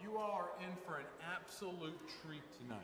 You all are in for an absolute treat tonight.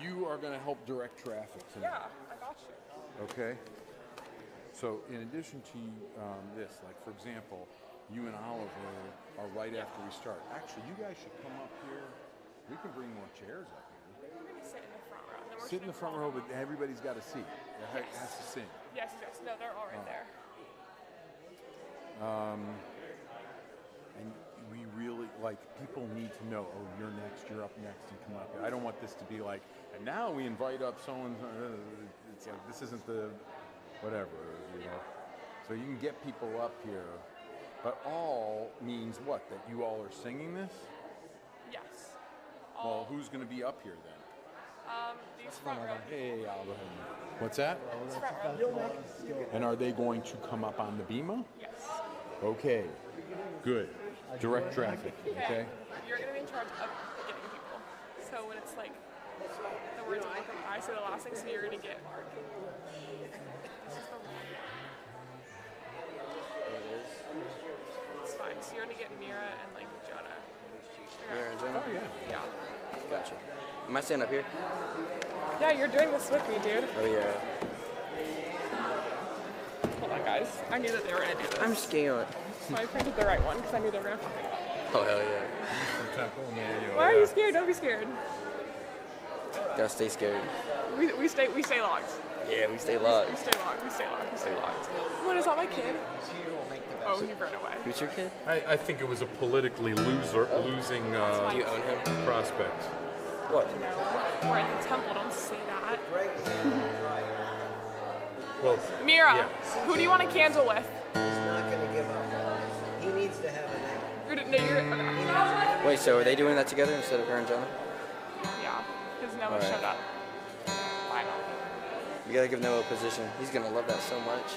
You are going to help direct traffic tonight. Yeah, I got you. Okay. So in addition to this, like for example, you and Oliver are right after we start. Actually, you guys should come up here. We can bring more chairs up here. We're going to sit in the front row. Then we're Sit in the front row, but everybody's got a seat. It has to sing. Yes, yes. No, they're all right there. And we really, like, people need to know, oh, you're next, you're up next, and come up here. I don't want this to be like, and now we invite up someone, it's like, this isn't the, whatever, you know. So you can get people up here, but all means what? That you all are singing this? Yes. Well, who's going to be up here then? These front row. Hey, Alvin. What's that? These front row. And are they going to come up on the bima? Yes. Okay, good. Direct traffic, okay? You're going to be in charge of getting people. So when it's like the words welcome, I say the last thing, so you're going to get. This is the one. It's fine. So you're going to get Mira and like Jonah. Mira and Jonah? Oh, yeah. Yeah. Gotcha. Am I staying up here? Yeah, you're doing this with me, dude. Oh, yeah. Hold on, guys. I knew that they were going to do this. I'm scared. So I printed the right one because I knew they were going to fuck it up. Oh, hell yeah. Why are you scared? Don't be scared. Gotta stay scared. We stay locked. Yeah, we stay locked. We stay locked. We stay locked. We stay locked. What is that, my kid? Oh, he ran away. Who's your kid? I think it was a politically losing Do you own him? prospect. What? No, we're in the temple. Don't say that. Well, Mira, yeah. who do you want a candle with? He's not going to give up. He needs to have a name. Wait, so are they doing that together instead of her and Jonah? Yeah, because Noah Alright. showed up. Final. You gotta give Noah a position. He's gonna love that so much.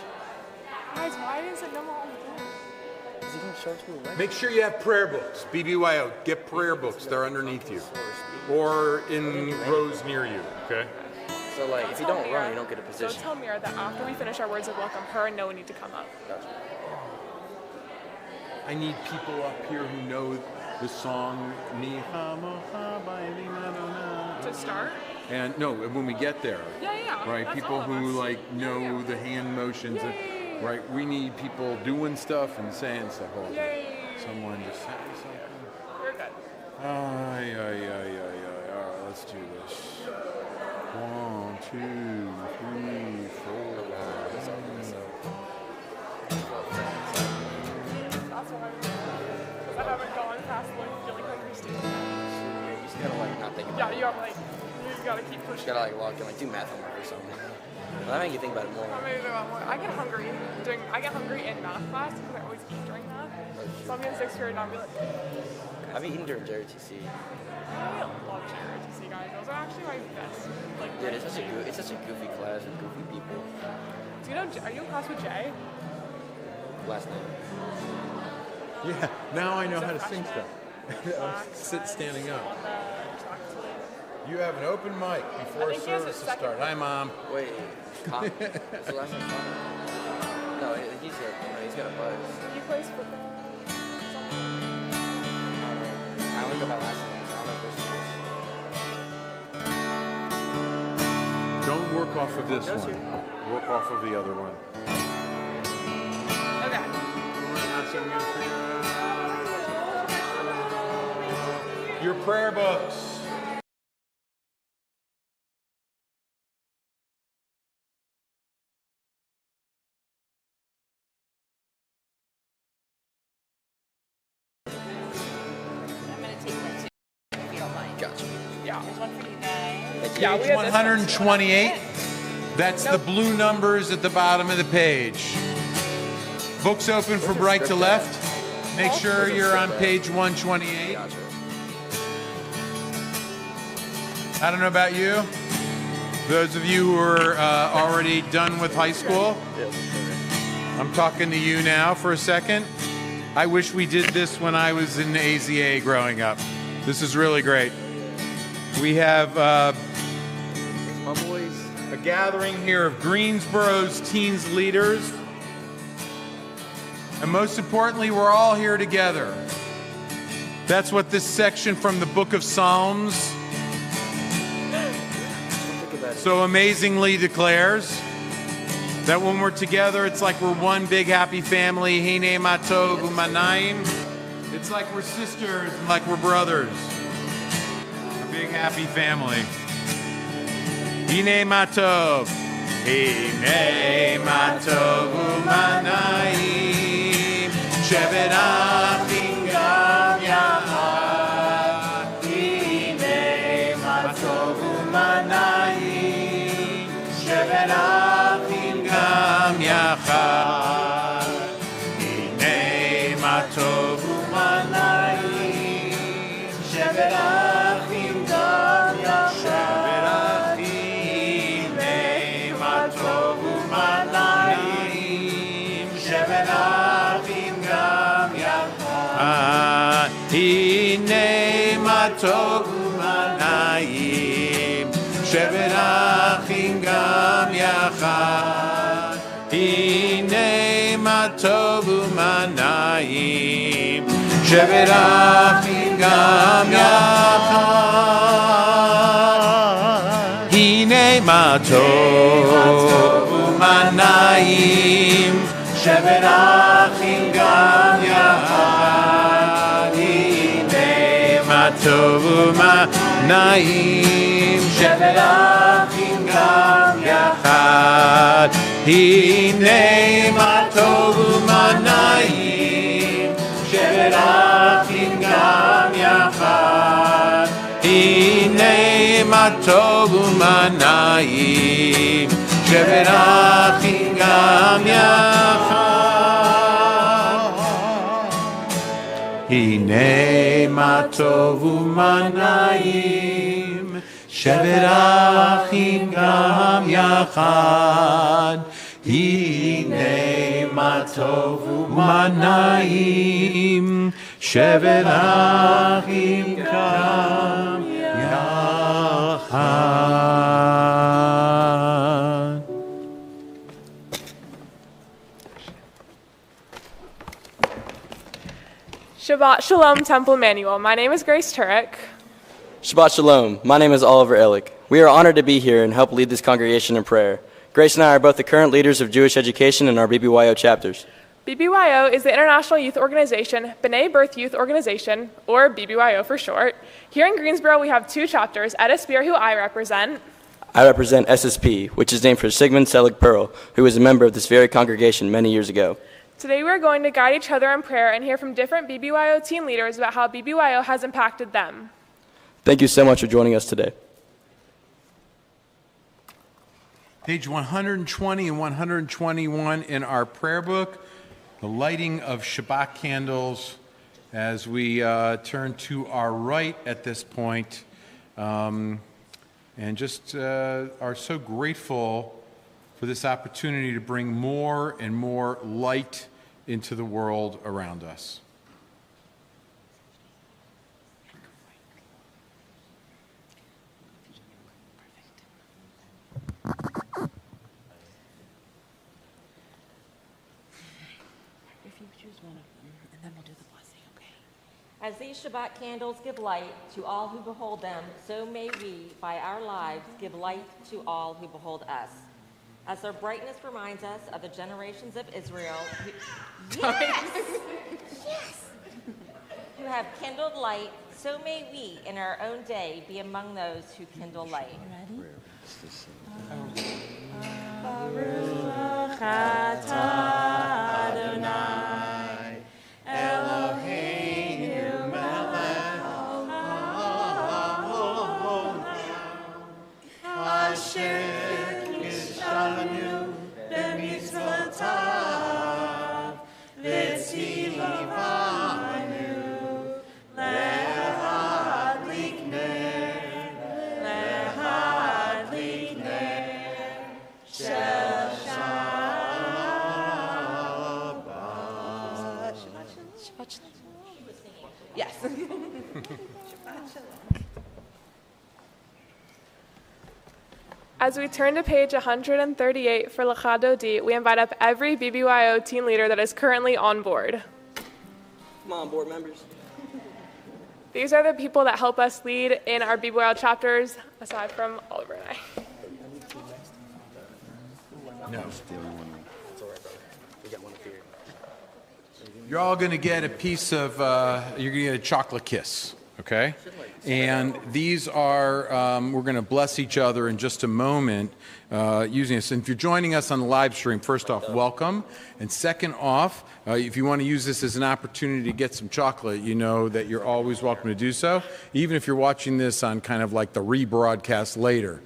Guys, why is it Noah on the door? Is he gonna show it to me? Make sure you have prayer books. BBYO, get prayer books. They're underneath you. Or in rows near you, okay? So, like, if you don't run, you don't get a Go position. tell Mira that after we finish our words of welcome, her and Noah need to come up. Gotcha. I need people up here who know the song Ni Ha Mo Ha Ba Ni Ma Do Na. To start? And no, when we get there, Yeah. right? That's People all of who us. like know Yeah. the hand motions, and, right? We need people doing stuff and saying stuff. Oh, Yay. someone just sent me something. You're good. Ay. All right, let's do this. 1, 2, 3, 4. That's why I haven't gone past like feeling hungry stage. You just gotta like not think about Yeah, it. you gotta keep You pushing. gotta like log in, like do math homework or something. Well, that make you think about it more. I get hungry in math class because I always eat during math. So I'll be in 6th period and I'll be like, I've eaten during JRTC. I love JRTC guys. Those are actually my best. Like, Dude, it's such a goofy class with goofy people. Do you know? Are you in class with Jay? Last night. Yeah, now I know how to sing freshman. stuff. Standing up. On the track team. You have an open mic before I think he has a services second start. Hi, Mom. Wait, Cop? What's the last name? Cop? No, he's got a buzz. He plays football. I only got my last name. I don't know if Don't work off of this Yes, one. sir. Work off of the other one. Okay. Your prayer books. I'm gonna take that too, if you don't mind. Gotcha. Yeah. There's one for you guys. Yeah, we Page had this one too. 128. That's the blue numbers at the bottom of the page. Books open from right to left. Make sure you're on page 128. Gotcha. I don't know about you. Those of you who are already done with high school, I'm talking to you now for a second. I wish we did this when I was in the AZA growing up. This is really great. We have My boys. a gathering here of Greensboro's teens leaders. And most importantly, we're all here together. That's what this section from the book of Psalms so amazingly declares. That when we're together, it's like we're one big happy family. Hine matov u'manayim. It's like we're sisters and like we're brothers. A big happy family. Hine matov. Hine matov u'manayim. Shevet achim gam yachad. Hine matov u'manayim. Shevet achim gam yachad. Hine matov u'manayim. Shevet achim gam yachad. Hine matov u'manayim. Shevet achim gam yachad. Hine matov u'manayim. Shevet achim gam yachad. Hine matov u'manayim. Shevet achim gam yachad. Hine matov u'manayim. Shevet achim gam yachad. Hine matov u'manayim. Shevet achim gam yachad. Hine matov u'manayim. Shevet achim gam yachad. Hine matov u'manayim. Shevet achim gam yachad. Hine matov u'manayim. Shevet achim gam yachad. Hine matov u'manayim. Shevet achim gam yachad. Shabbat Shalom, Temple Emmanuel. My name is Grace Turek. Shabbat Shalom. My name is Oliver Ehrlich. We are honored to be here and help lead this congregation in prayer. Grace and I are both the current leaders of Jewish education in our BBYO chapters. BBYO is the International Youth Organization, B'nai B'rith Youth Organization, or BBYO for short. Here in Greensboro, we have 2 chapters, Edda Spear, who I represent. I represent SSP, which is named for Sigmund Selig Pearl, who was a member of this very congregation many years ago. Today we are going to guide each other in prayer and hear from different BBYO team leaders about how BBYO has impacted them. Thank you so much for joining us today. Page 120 and 121 in our prayer book, the lighting of Shabbat candles as we turn to our right at this point, and just are so grateful for this opportunity to bring more and more light into the world around us. As these Shabbat candles give light to all who behold them, so may we, by our lives, give light to all who behold us. As their brightness reminds us of the generations of Israel who have kindled light, so may we, in our own day, be among those who kindle light. Baruch atah Adonai Eloheinu melech haolam asher kishanu b'mitzvotav v'tzivanu lehadlik ner shel Shabbat. Yes. As we turn to page 138 for Lachado D, we invite up every BBYO team leader that is currently on board. Come on, board members. These are the people that help us lead in our BBYO chapters, aside from Oliver and I. No. You're all going to get a piece of, you're going to get a chocolate kiss, okay? And these are, we're going to bless each other in just a moment using this. And if you're joining us on the live stream, first off, welcome. And second off, if you want to use this as an opportunity to get some chocolate, you know that you're always welcome to do so, even if you're watching this on kind of like the rebroadcast later.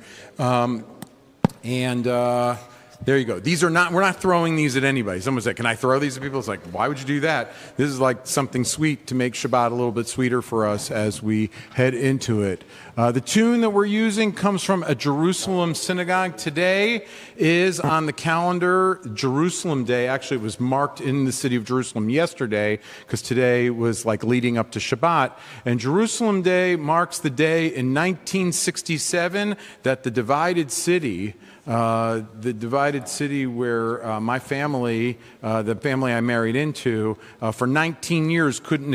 There you go. These are not, we're not throwing these at anybody. Someone said, can I throw these at people? It's like, why would you do that? This is like something sweet to make Shabbat a little bit sweeter for us as we head into it. The tune that we're using comes from a Jerusalem synagogue. Today is on the calendar, Jerusalem Day. Actually, it was marked in the city of Jerusalem yesterday because today was like leading up to Shabbat. And Jerusalem Day marks the day in 1967 that the divided city where my family, the family I married into, for 19 years couldn't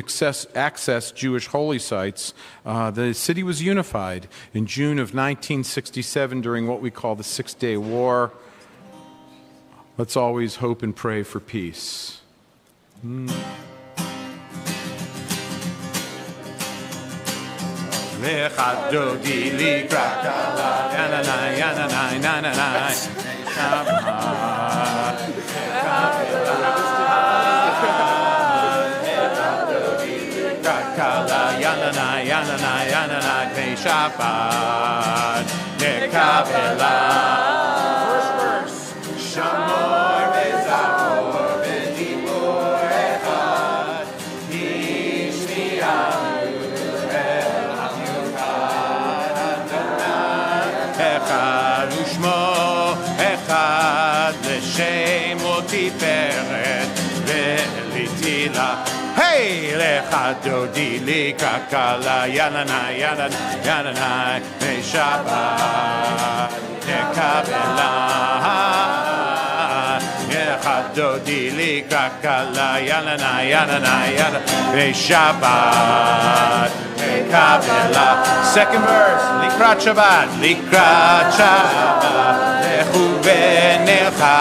access Jewish holy sites. The city was unified in June of 1967 during what we call the Six-Day War. Let's always hope and pray for peace. Lechado di likra kala yananai yananai nananai Shabbat Lechado di likra kala yananai yananai yananai Pei Shabbat Nekabela. First verse. Shamor bezachor bedibur echad Yishmi'ah אחד ושמו אחד לשם ותפארת ולתהילה. היי לך דודי לי כלכלה יננאי יננאי יננאי משבת נקבלה אחד dodi likra kala yalana yalana yalana Shabbat kabela. Second verse, likrat Shabbat, likrat Shabbat, lechu benecha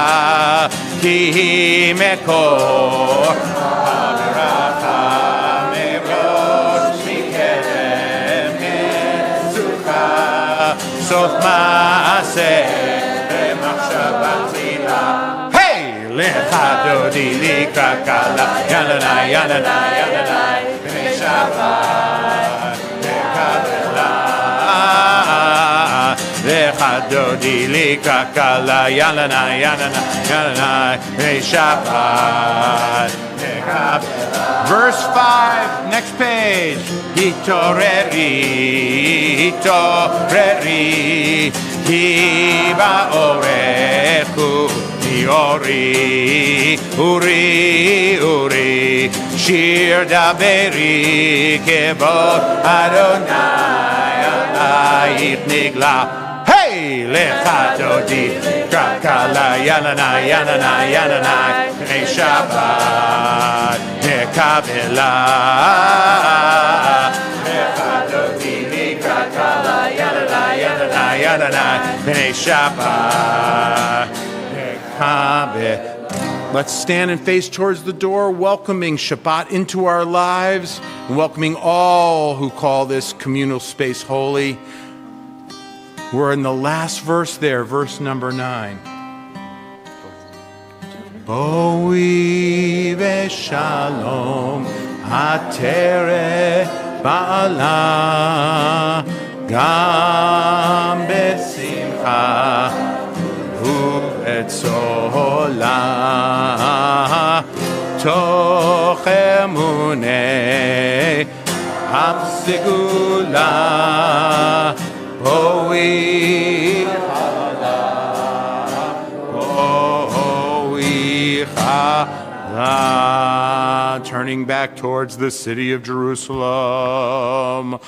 ki mekor habracha merosh mikerem mezucha sof maaseh b'machshava tila. Hey, lecha dodi likra kala yalana yalana yalana Shabbat kabela. Lecha dodi likra kala yalana yalana yalana Shabbat kabela. Verse 5, next page. Hitoreri, hitoreri, ki ba'orechu, uri, uri, uri, shir daberi, kebod Adonai, alayich nigla. Hey, lecha dodi, krakala, yalana, yalana, yalana, Shabbat, kabela. Lecha dodi, krakala, yalana, yalana, yalana, Shabbat. Let's stand and face towards the door, welcoming Shabbat into our lives, and welcoming all who call this communal space holy. We're in the last verse there, verse number 9. Boi v'shalom hatere ba'ala gam besimcha u'etzola toch emunei hamsigula boi turning back towards the city of Jerusalem.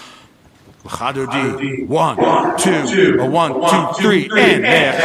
Chadodi. 1, 2, 1, 2, 3, and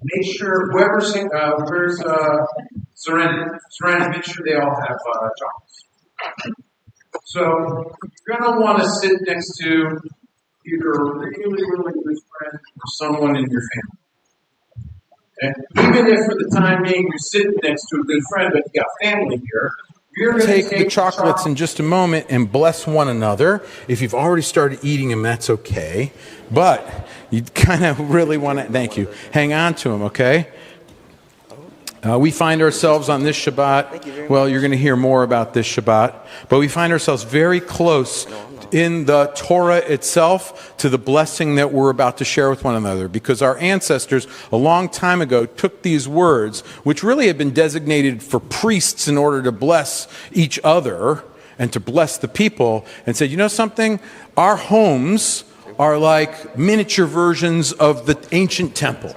make sure whoever's where's Serenity, make sure they all have jobs. So you're gonna want to sit next to either a really, really good friend or someone in your family. Okay? Even if for the time being you're sitting next to a good friend, but you got family here. You're going to take the chocolates in just a moment and bless one another. If you've already started eating them, that's okay. But you kind of really want to, thank you, hang on to them, okay? We find ourselves on this Shabbat, well, you're going to hear more about this Shabbat, but we find ourselves very close in the Torah itself to the blessing that we're about to share with one another, because our ancestors a long time ago took these words, which really had been designated for priests in order to bless each other and to bless the people, and said, you know something? Our homes are like miniature versions of the ancient temple,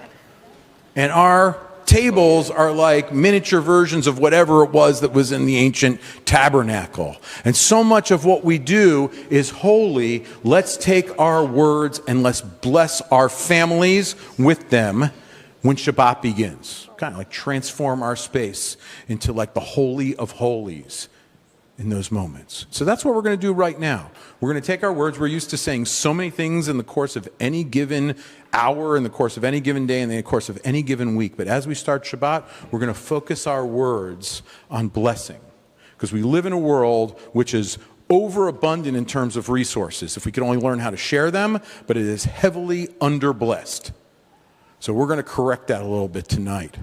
and our tables are like miniature versions of whatever it was that was in the ancient tabernacle. And so much of what we do is holy. Let's take our words and let's bless our families with them when Shabbat begins. Kind of like transform our space into like the holy of holies in those moments. So that's what we're going to do right now. We're going to take our words. We're used to saying so many things in the course of any given hour, in the course of any given day, in the course of any given week. But as we start Shabbat, we're going to focus our words on blessing. Because we live in a world which is overabundant in terms of resources, if we could only learn how to share them, but it is heavily underblessed. So we're going to correct that a little bit tonight.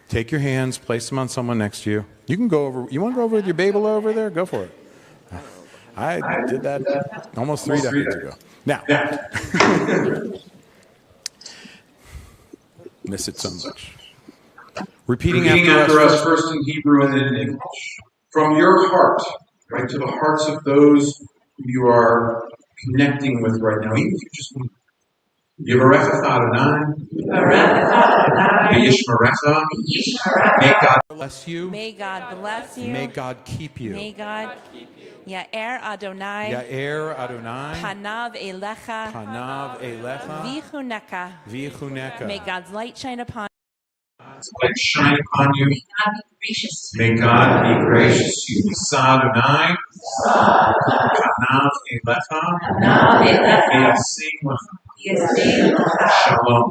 Take your hands, place them on someone next to you. You can go over, you want to go over with your Babel over there? Go for it. I did that almost 3 decades ago. Now, miss it so much. Repeating after us, first in Hebrew and then in English. From your heart, right to the hearts of those who you are connecting with right now. Even if you just want Yivarecha Adonai. Yishmerecha. May God bless you. May God bless you. May God keep you. May God Ya'er Adonai. Ya'er Adonai. Panav Elecha. Panav Elecha. Vichuneka. May God's light shine upon you. God's light shine upon you. May God be gracious to you. Sa Adonai. Panav Elecha. V'yasem lecha. Shalom.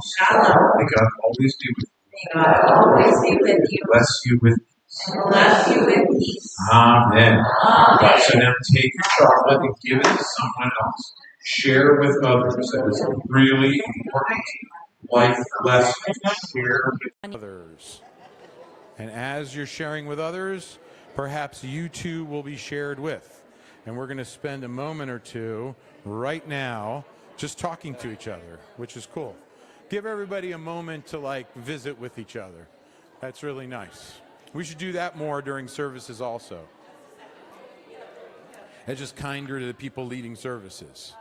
May God always be with you. Bless you with peace. Amen. So now take your chocolate and give it to someone else. Share with others. That is a really important life lesson. Share with others. And as you're sharing with others, perhaps you too will be shared with. And we're going to spend a moment or two right now just talking to each other, which is cool. Give everybody a moment to visit with each other. That's really nice. We should do that more during services also. And just kinder to the people leading services.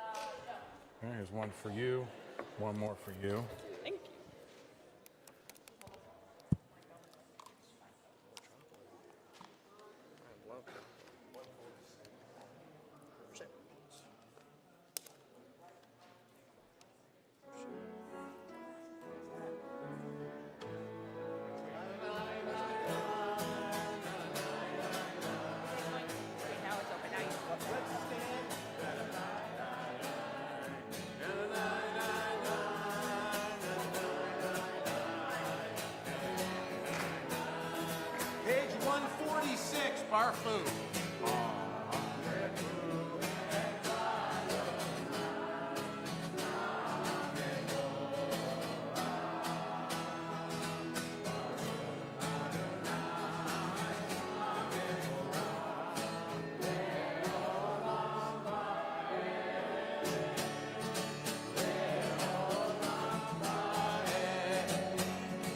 Here's one for you, one more for you. Thank you. Page 146, Barfu.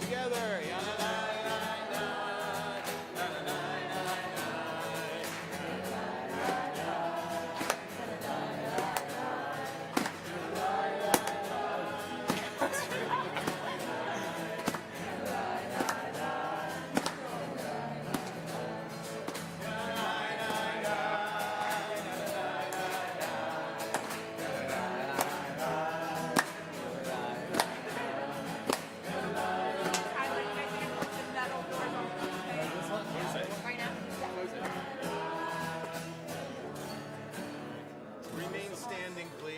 Together. Remain standing, please.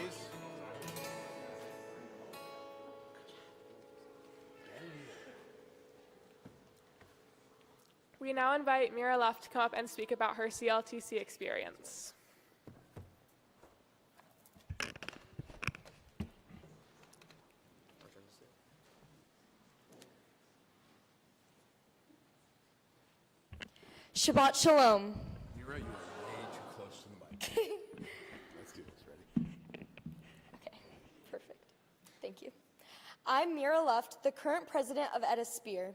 We now invite Mira Luff to come up and speak about her CLTC experience. Shabbat Shalom. You're right, you're way too close to the mic. Let's do this, ready? Okay, perfect. Thank you. I'm Mira Luft, the current president of Etta Spear.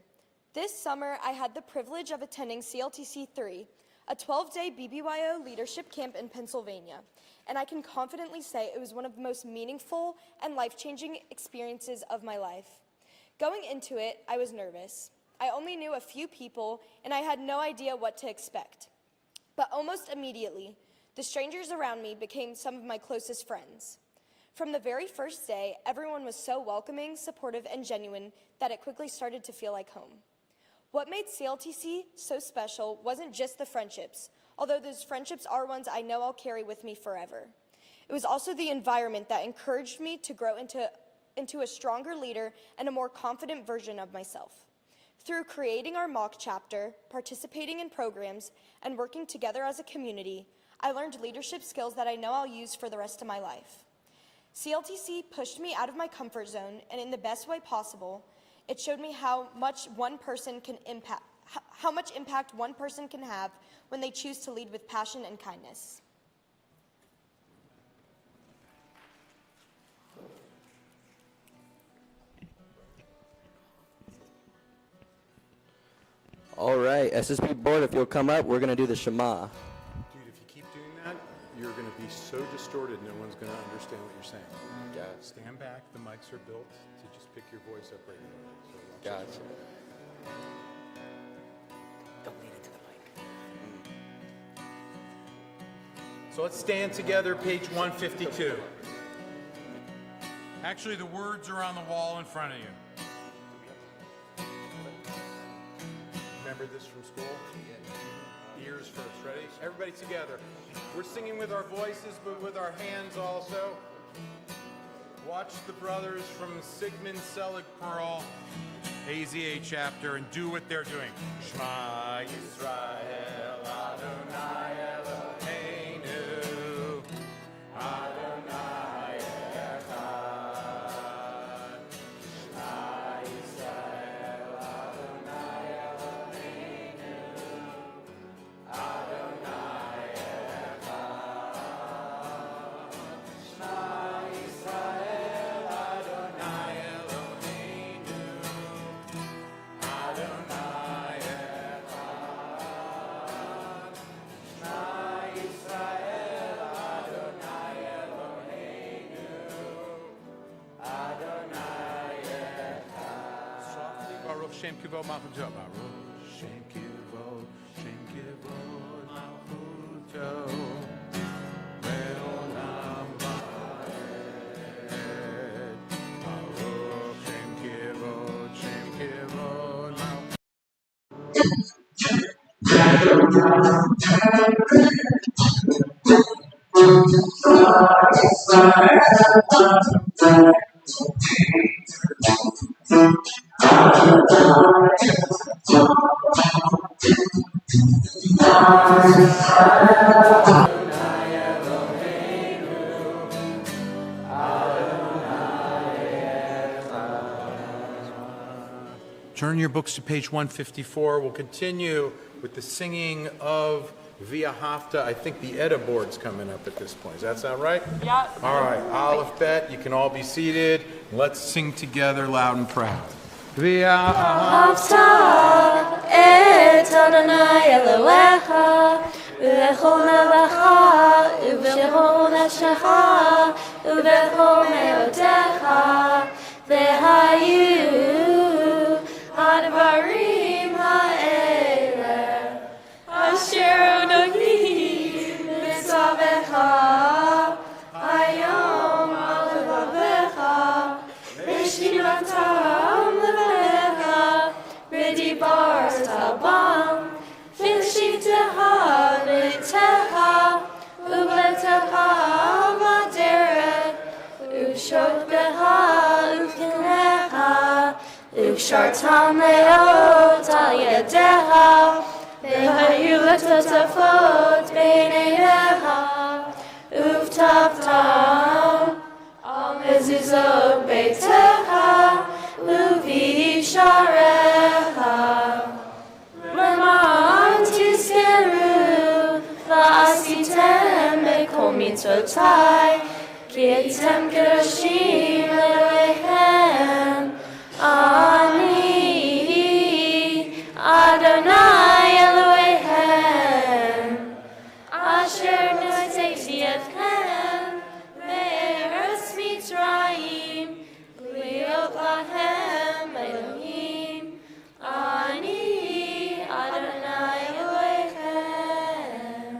This summer, I had the privilege of attending CLTC 3, a 12-day BBYO leadership camp in Pennsylvania, and I can confidently say it was one of the most meaningful and life-changing experiences of my life. Going into it, I was nervous. I only knew a few people, and I had no idea what to expect. But almost immediately, the strangers around me became some of my closest friends. From the very first day, everyone was so welcoming, supportive, and genuine that it quickly started to feel like home. What made CLTC so special wasn't just the friendships, although those friendships are ones I know I'll carry with me forever. It was also the environment that encouraged me to grow into a stronger leader and a more confident version of myself. Through creating our mock chapter, participating in programs, and working together as a community, I learned leadership skills that I know I'll use for the rest of my life. CLTC pushed me out of my comfort zone, and in the best way possible, it showed me how much impact one person can have when they choose to lead with passion and kindness. All right, SSP board, if you'll come up, we're going to do the Shema. Dude, if you keep doing that, you're going to be so distorted, no one's going to understand what you're saying. Gotcha. Stand back. The mics are built to just pick your voice up right now. So Gotcha. Don't lead it to the mic. So let's stand together, page 152. Actually, the words are on the wall in front of you. Remember this from school? Ears first. Ready? Everybody together. We're singing with our voices, but with our hands also. Watch the brothers from Sigmund Selig Pearl, AZA chapter, and do what they're doing. Shema Yisrael Adonai Eloheinu Adonai Echad. Shema Yisrael Adonai Eloheinu Adonai Echad. Shema Yisrael Adonai Eloheinu Adonai Echad. Shema Yisrael Adonai Eloheinu Adonai Echad. Softly, Baruch Shem Kivod Malchuto. Baruch Shem Kivod Malchuto. Le'olam va'ed. Baruch Shem Kivod Malchuto. Turn your books to page 154. We'll continue with the singing of Via Hafta. I think the Edda board's coming up at this point. Does that sound right? Yeah. All right, Aleph Bet, you can all be seated. Let's sing together loud and proud. Via Hafta et Adonai Elohecha v'chol navacha v'chol nafshecha v'chol meotecha v'hayu הדברים האלה אשר נוגעים בצווך היום על לבביך ושמרתם לבביך ודיברת בם ושבתך בביתך ובלתך בדרך ושוכבך ובקנך וקשרתם מאוד על ידיך, והיו לטוטפות בין עיניך, ובטחתם על מזוזות ביתך, ובישעריך. למען תזכרו, ועשיתם בכל מצוותיי, כי הייתם קדושים לאלוהיכם. Ani Adonai Elohim Asher notati etchem me'eretz Mitzrayim liot lahem Elohim Ani Adonai Elohim.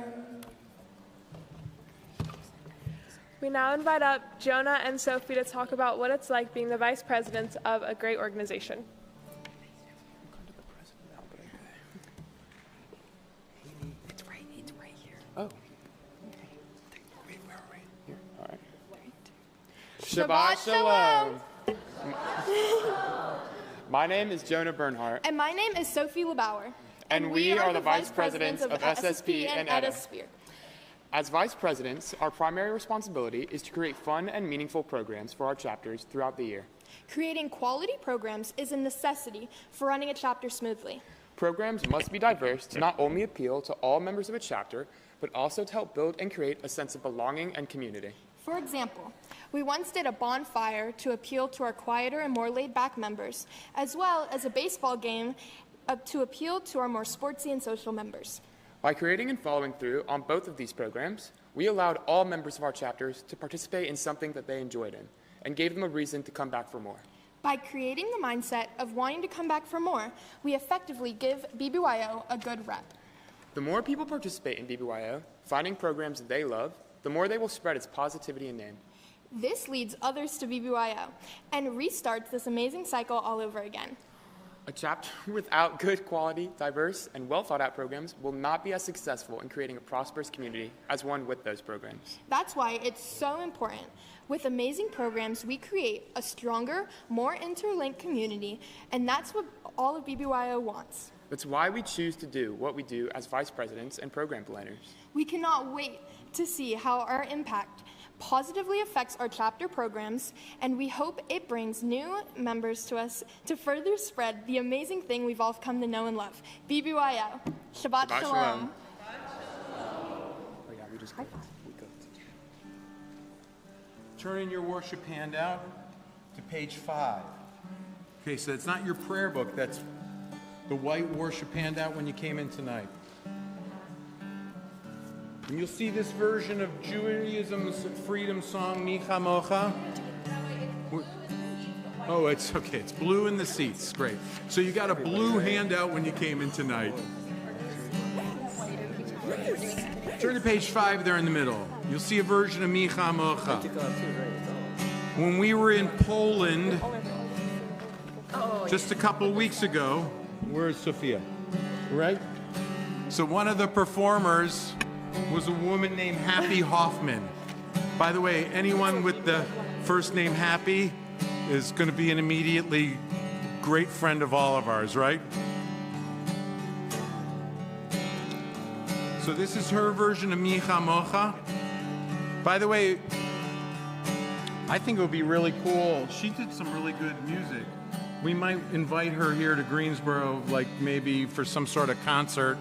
We now invite up Jonah and Sophie to talk about what it's like being the vice presidents of a great organization. It's right here. Oh. Wait, where are we? Here. All right. Shabbat Shalom. My name is Jonah Bernhardt. And my name is Sophie LeBauer. And we are the vice presidents of SSP and Edda. Spear. As vice presidents, our primary responsibility is to create fun and meaningful programs for our chapters throughout the year. Creating quality programs is a necessity for running a chapter smoothly. Programs must be diverse to not only appeal to all members of a chapter, but also to help build and create a sense of belonging and community. For example, we once did a bonfire to appeal to our quieter and more laid-back members, as well as a baseball game to appeal to our more sportsy and social members. By creating and following through on both of these programs, we allowed all members of our chapters to participate in something that they enjoyed in and gave them a reason to come back for more. By creating the mindset of wanting to come back for more, we effectively give BBYO a good rep. The more people participate in BBYO, finding programs they love, the more they will spread its positivity and name. This leads others to BBYO and restarts this amazing cycle all over again. A chapter without good quality, diverse, and well-thought-out programs will not be as successful in creating a prosperous community as one with those programs. That's why it's so important. With amazing programs, we create a stronger, more interlinked community, and that's what all of BBYO wants. That's why we choose to do what we do as vice presidents and program planners. We cannot wait to see how our impact positively affects our chapter programs, and we hope it brings new members to us to further spread the amazing thing we've all come to know and love, BBYO. Shabbat Shalom. Turn in your worship handout to page 5. Okay, so it's not your prayer book, that's the white worship handout when you came in tonight. And you'll see this version of Judaism's freedom song, Mi Chamocha. Oh, it's okay. It's blue in the seats. Great. So you got a blue handout when you came in tonight. Turn to page 5 there in the middle. You'll see a version of Mi Chamocha. When we were in Poland just a couple weeks ago, where's Sophia? Right? So one of the performers was a woman named Happy Hoffman. By the way, anyone with the first name Happy is going to be an immediately great friend of all of ours, right? So this is her version of Mi Chamocha. By the way, I think it would be really cool. She did some really good music. We might invite her here to Greensboro, like maybe for some sort of concert.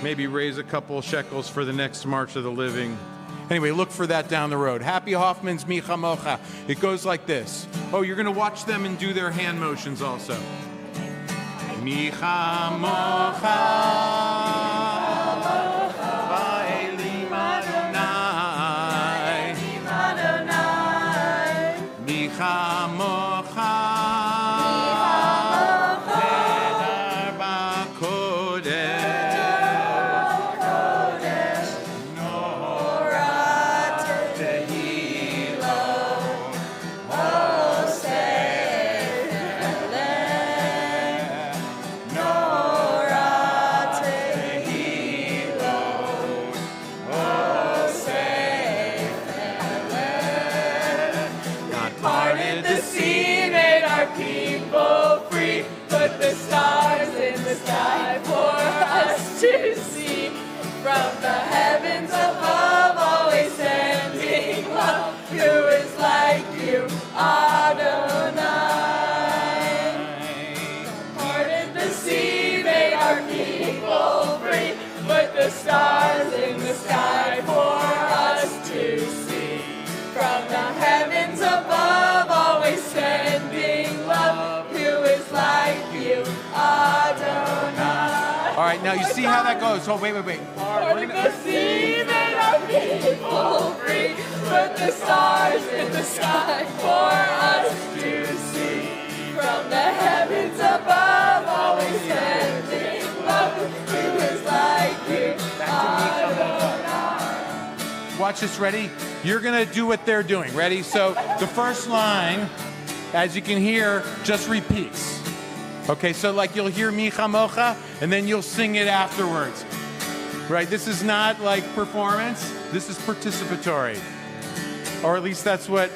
Maybe raise a couple shekels for the next March of the Living. Anyway, look for that down the road. Happy Hoffman's Mi Chamocha. It goes like this. Oh, you're going to watch them and do their hand motions also. Mi Chamocha. Ba'elim Adonai. Mi Chamocha. To see from the heavens above, always sending love. Who is like you, Adonai? Parted the sea, made our people free. Put the stars in the sky for us to see. From the heavens above, always sending love. Who is like you, Adonai? All right, now you see how that goes. Oh, wait. Parted the sea, made our people free. Put the stars in the sky for us to see. From the heavens above, always sending love. Who is like you, Adonai? Watch this, ready? You're going to do what they're doing. Ready? So the first line, as you can hear, just repeats. Okay, so like you'll hear Mi Chamocha, and then you'll sing it afterwards. Right? This is not like performance. This is participatory. Or at least that's what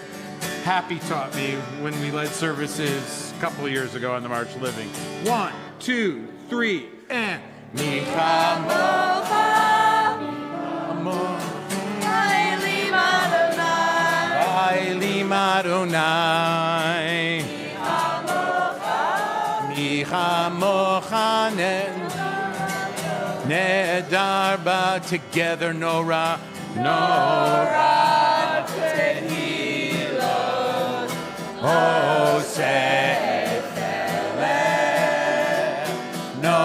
Happy taught me when we led services a couple of years ago on the March of Living. 1, 2, 3, and Mi Chamocha. Ba'elim Adonai. Mi Chamocha Nedar ba together Nora Tehillah Oseh Nora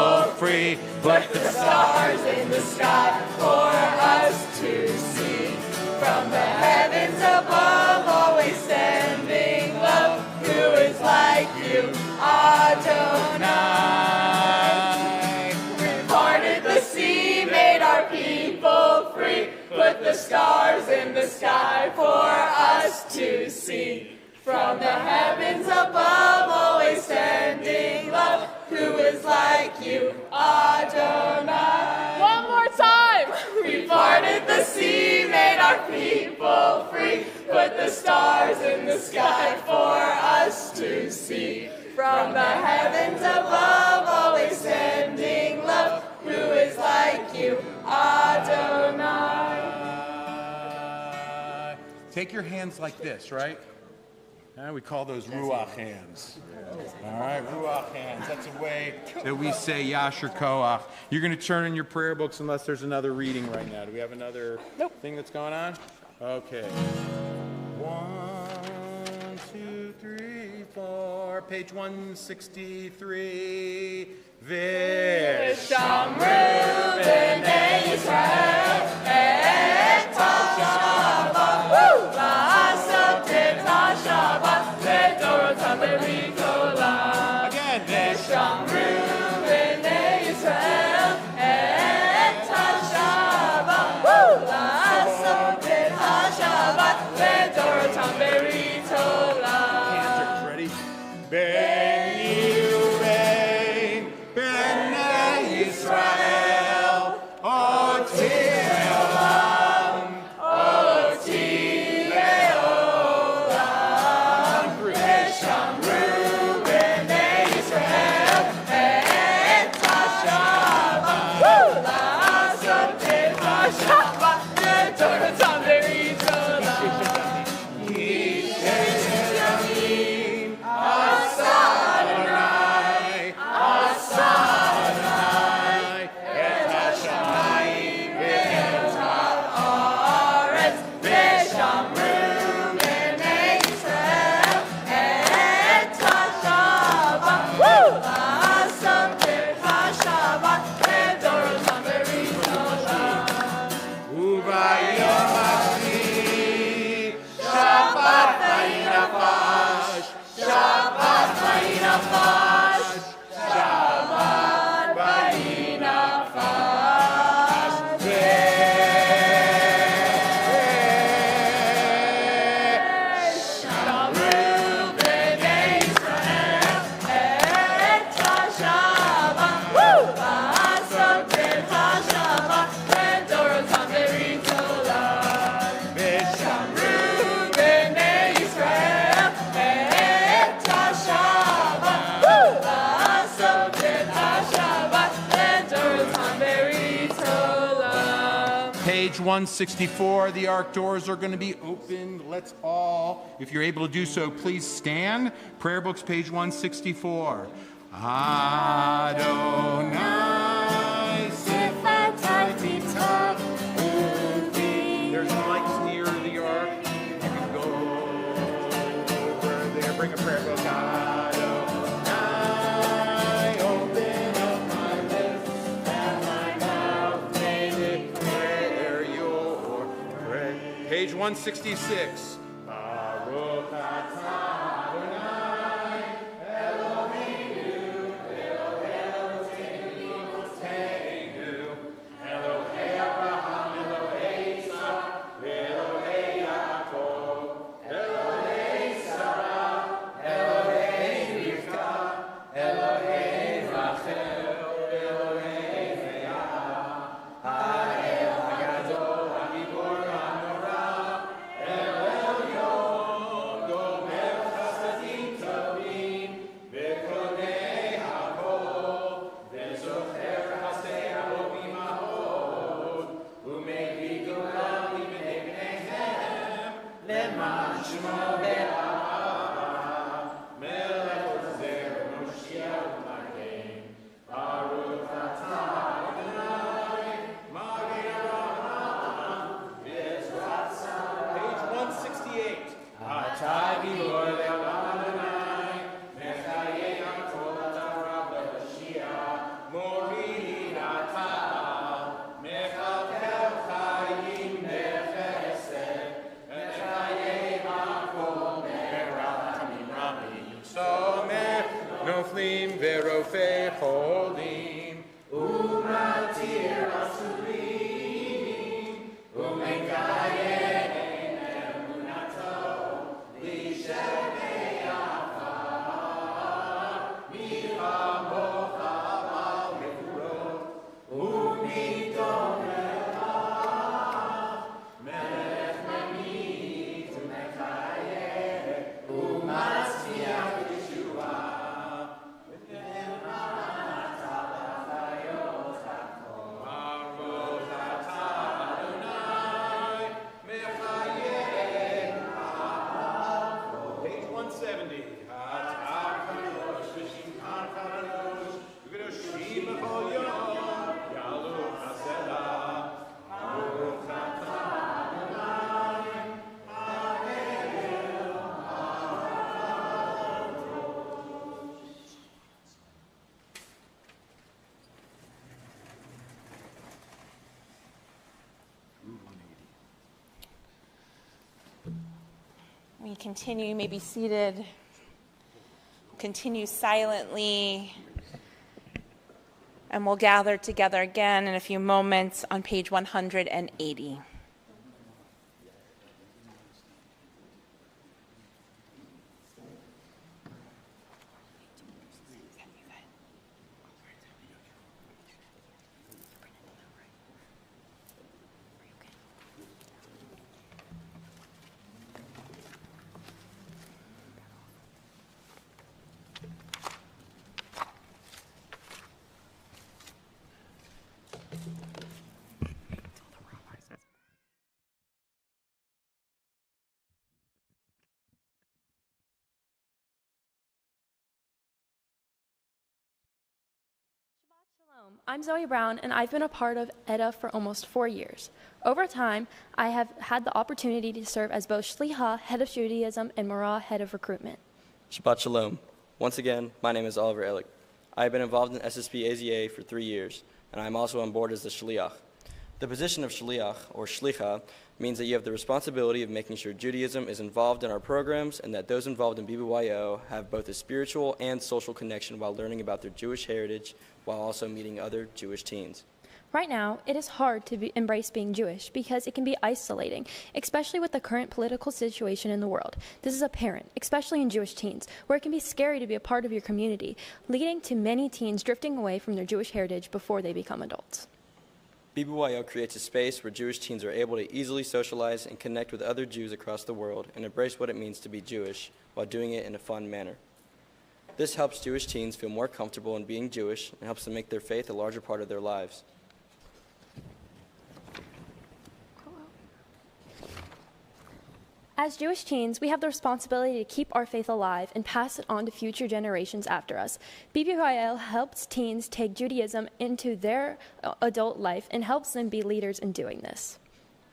people free. Put the stars in the sky for us to see. From the heavens above, always sending love. Who is like you, Adonai? We parted the sea, made our people free. Put the stars in the sky for us to see. From the heavens above, always sending love. Who is like you, Adonai? One more time! We parted the sea, made our people free. Put the stars in the sky for us to see. From the heavens above, always sending love. Who is like you, Adonai? Take your hands like this, right? We call those ruach hands. All right, ruach hands. That's a way that we say Yasher Koach. You're going to turn in your prayer books unless there's another reading right now. Do we have another thing that's going on? Okay. 1, 2, 3, 4. Page 163. V'shamru b'nei Yisrael et ha-Shabbat v'asabtem ha-Shabbat v'dorotam b'ritolam. Again. V'shamru b'nei Yisrael et ha-Shabbat v'asabtem ha-Shabbat v'dorotam b'ritolam. Ready? Page 164, the ark doors are going to be opened. Let's all, if you're able to do so, please stand. Prayer books, page 164. Adonai, there's lights near the ark. You can go over there, bring a prayer book. Adonai, open up my lips, that my mouth may declare your praise. Page 166. Baruch atah Adonai, Eloheinu, Eloheinu, Elohei Abraham, Elohei Yitzhak, Elohei Yaakov, Elohei Sarah, Elohei Rivka, Elohei Rachel, Elohei Leah, Ha'el HaGadol, HaGibor HaNorah, El noflim verofei cholim, umatir asurim, umekayem emunato, lishenei afar, michamocha al mefurot, umidom lecha, melech mamit umekayem, umatzliach Yeshua, v'tem ha'atzal achayot hakol, baruch atah Adonai, mechayem ha'avot. Page 170. Atah kadosh v'shimcha kadosh, v'kedoshim b'chol yom, yalu chasedah. Baruch atah Adonai, ha'el ha'adosh. We continue, you may be seated. Continue silently. And we'll gather together again in a few moments on page 180. Shalom. I'm Zoe Brown, and I've been a part of EDA for almost 4 years. Over time, I have had the opportunity to serve as both Shliha, head of Judaism, and Marah, head of recruitment. Shabbat Shalom. Once again, my name is Oliver Ehrlich. I have been involved in SSP AZA for 3 years, and I am also on board as the Shliach. The position of Shliach, or Shlicha, means that you have the responsibility of making sure Judaism is involved in our programs and that those involved in BBYO have both a spiritual and social connection while learning about their Jewish heritage while also meeting other Jewish teens. Right now, it is hard to embrace being Jewish because it can be isolating, especially with the current political situation in the world. This is apparent, especially in Jewish teens, where it can be scary to be a part of your community, leading to many teens drifting away from their Jewish heritage before they become adults. BBYO creates a space where Jewish teens are able to easily socialize and connect with other Jews across the world and embrace what it means to be Jewish while doing it in a fun manner. This helps Jewish teens feel more comfortable in being Jewish and helps them make their faith a larger part of their lives. As Jewish teens, we have the responsibility to keep our faith alive and pass it on to future generations after us. BBYL helps teens take Judaism into their adult life and helps them be leaders in doing this.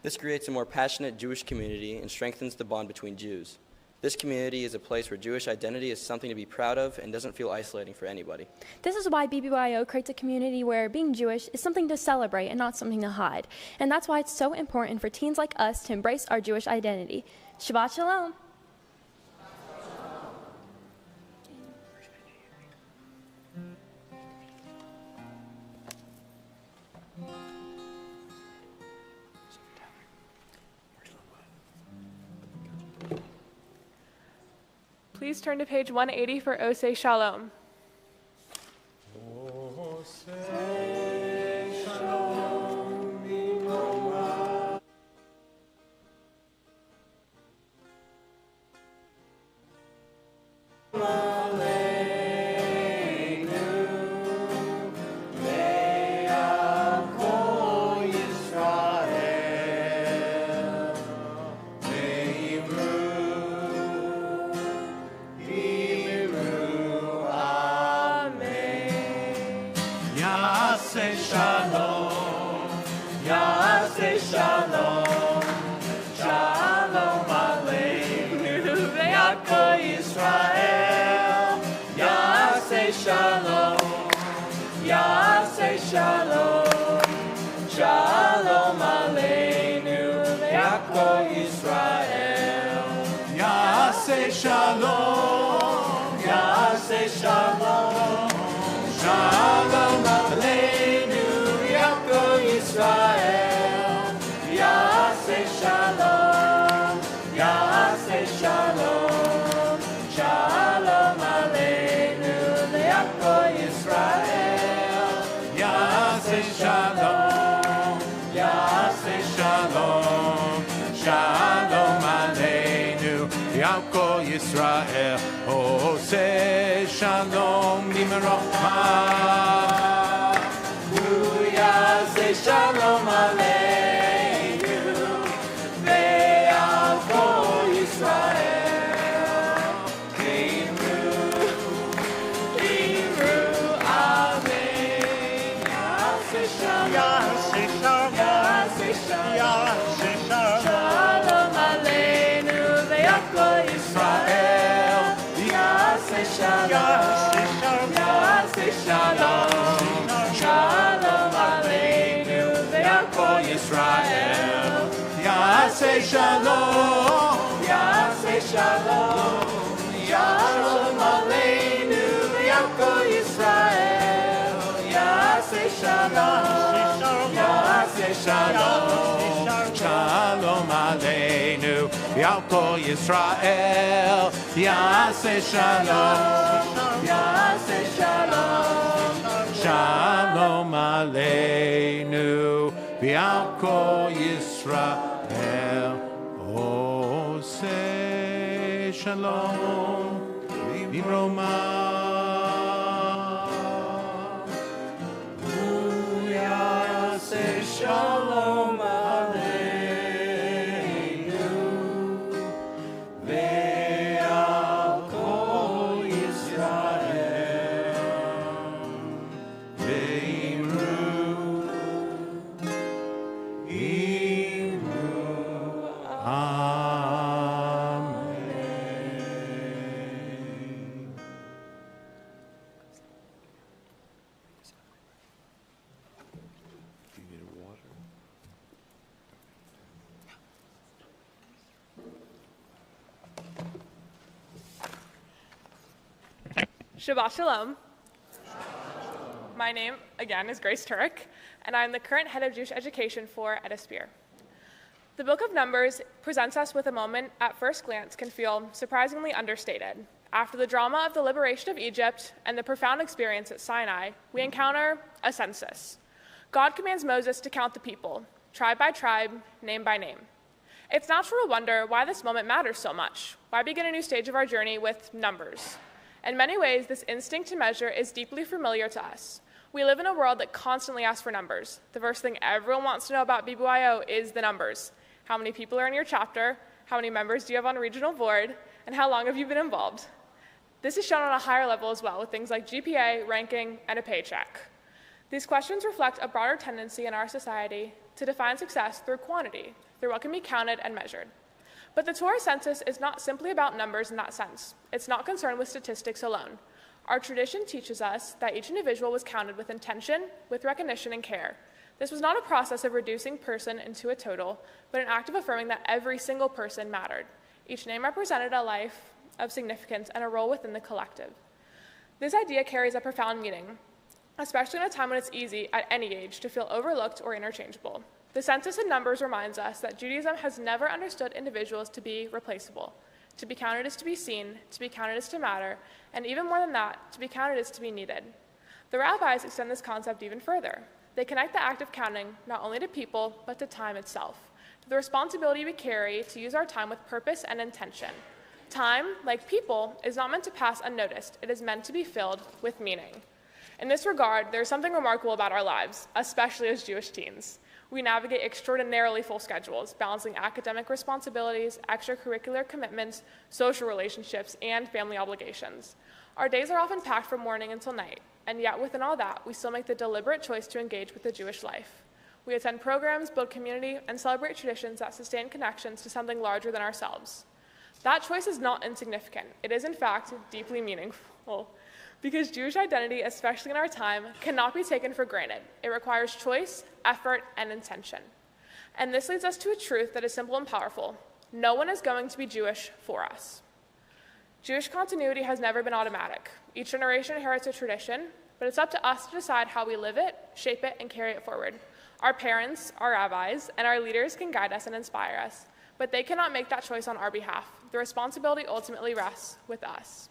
This creates a more passionate Jewish community and strengthens the bond between Jews. This community is a place where Jewish identity is something to be proud of and doesn't feel isolating for anybody. This is why BBYO creates a community where being Jewish is something to celebrate and not something to hide. And that's why it's so important for teens like us to embrace our Jewish identity. Shabbat Shalom. Please turn to page 180 for Osei Shalom. Shalom, Yaseh shalom, shalom aleinu, Yaakov Yisrael, Yaseh shalom, Yaseh shalom, shalom aleinu, Yaakov Yisrael, Yaseh shalom, Yaseh shalom, shalom aleinu, Yaakov Yisrael, Oseh shalom nimrocha, Yaseh shalom aleinu, ve'Yaakov Yisrael, Imru, amen, Yaseh shalom, Yaseh shalom, Yaseh shalom, shalom aleinu, ve'Yaakov Yisrael, Yaseh shalom, Yaseh shalom, shalom aleinu, ve'Yaakov Yisrael, Yaseh shalom, Yaseh shalom, shalom aleinu, ve'Yaakov Yisrael, Yaseh shalom, Yaseh shalom, shalom aleinu, Yaakov Yisrael, Yaseh shalom, Yaseh shalom, shalom aleinu, Yaakov Yisrael, Oseh shalom, V'roma, Yaseh shalom aleinu, ve'Yaakov Yisrael, ve'imru, amen. Do you need water? Shabbat Shalom. My name, again, is Grace Turek, and I'm the current head of Jewish education for Edda. The book of Numbers presents us with a moment at first glance can feel surprisingly understated. After the drama of the liberation of Egypt and the profound experience at Sinai, we encounter a census. God commands Moses to count the people, tribe by tribe, name by name. It's natural to wonder why this moment matters so much. Why begin a new stage of our journey with numbers? In many ways, this instinct to measure is deeply familiar to us. We live in a world that constantly asks for numbers. The first thing everyone wants to know about BBYO is the numbers. How many people are in your chapter? How many members do you have on a regional board? And how long have you been involved? This is shown on a higher level as well, with things like GPA, ranking, and a paycheck. These questions reflect a broader tendency in our society to define success through quantity, through what can be counted and measured. But the Torah census is not simply about numbers in that sense. It's not concerned with statistics alone. Our tradition teaches us that each individual was counted with intention, with recognition, and care. This was not a process of reducing person into a total, but an act of affirming that every single person mattered. Each name represented a life of significance and a role within the collective. This idea carries a profound meaning, especially in a time when it's easy, at any age, to feel overlooked or interchangeable. The census in Numbers reminds us that Judaism has never understood individuals to be replaceable. To be counted is to be seen, to be counted is to matter, and even more than that, to be counted is to be needed. The rabbis extend this concept even further. They connect the act of counting not only to people, but to time itself, to the responsibility we carry to use our time with purpose and intention. Time, like people, is not meant to pass unnoticed. It is meant to be filled with meaning. In this regard, there is something remarkable about our lives, especially as Jewish teens. We navigate extraordinarily full schedules, balancing academic responsibilities, extracurricular commitments, social relationships, and family obligations. Our days are often packed from morning until night, and yet within all that, we still make the deliberate choice to engage with the Jewish life. We attend programs, build community, and celebrate traditions that sustain connections to something larger than ourselves. That choice is not insignificant. It is, in fact, deeply meaningful. Because Jewish identity, especially in our time, cannot be taken for granted. It requires choice, effort, and intention. And this leads us to a truth that is simple and powerful. No one is going to be Jewish for us. Jewish continuity has never been automatic. Each generation inherits a tradition, but it's up to us to decide how we live it, shape it, and carry it forward. Our parents, our rabbis, and our leaders can guide us and inspire us, but they cannot make that choice on our behalf. The responsibility ultimately rests with us.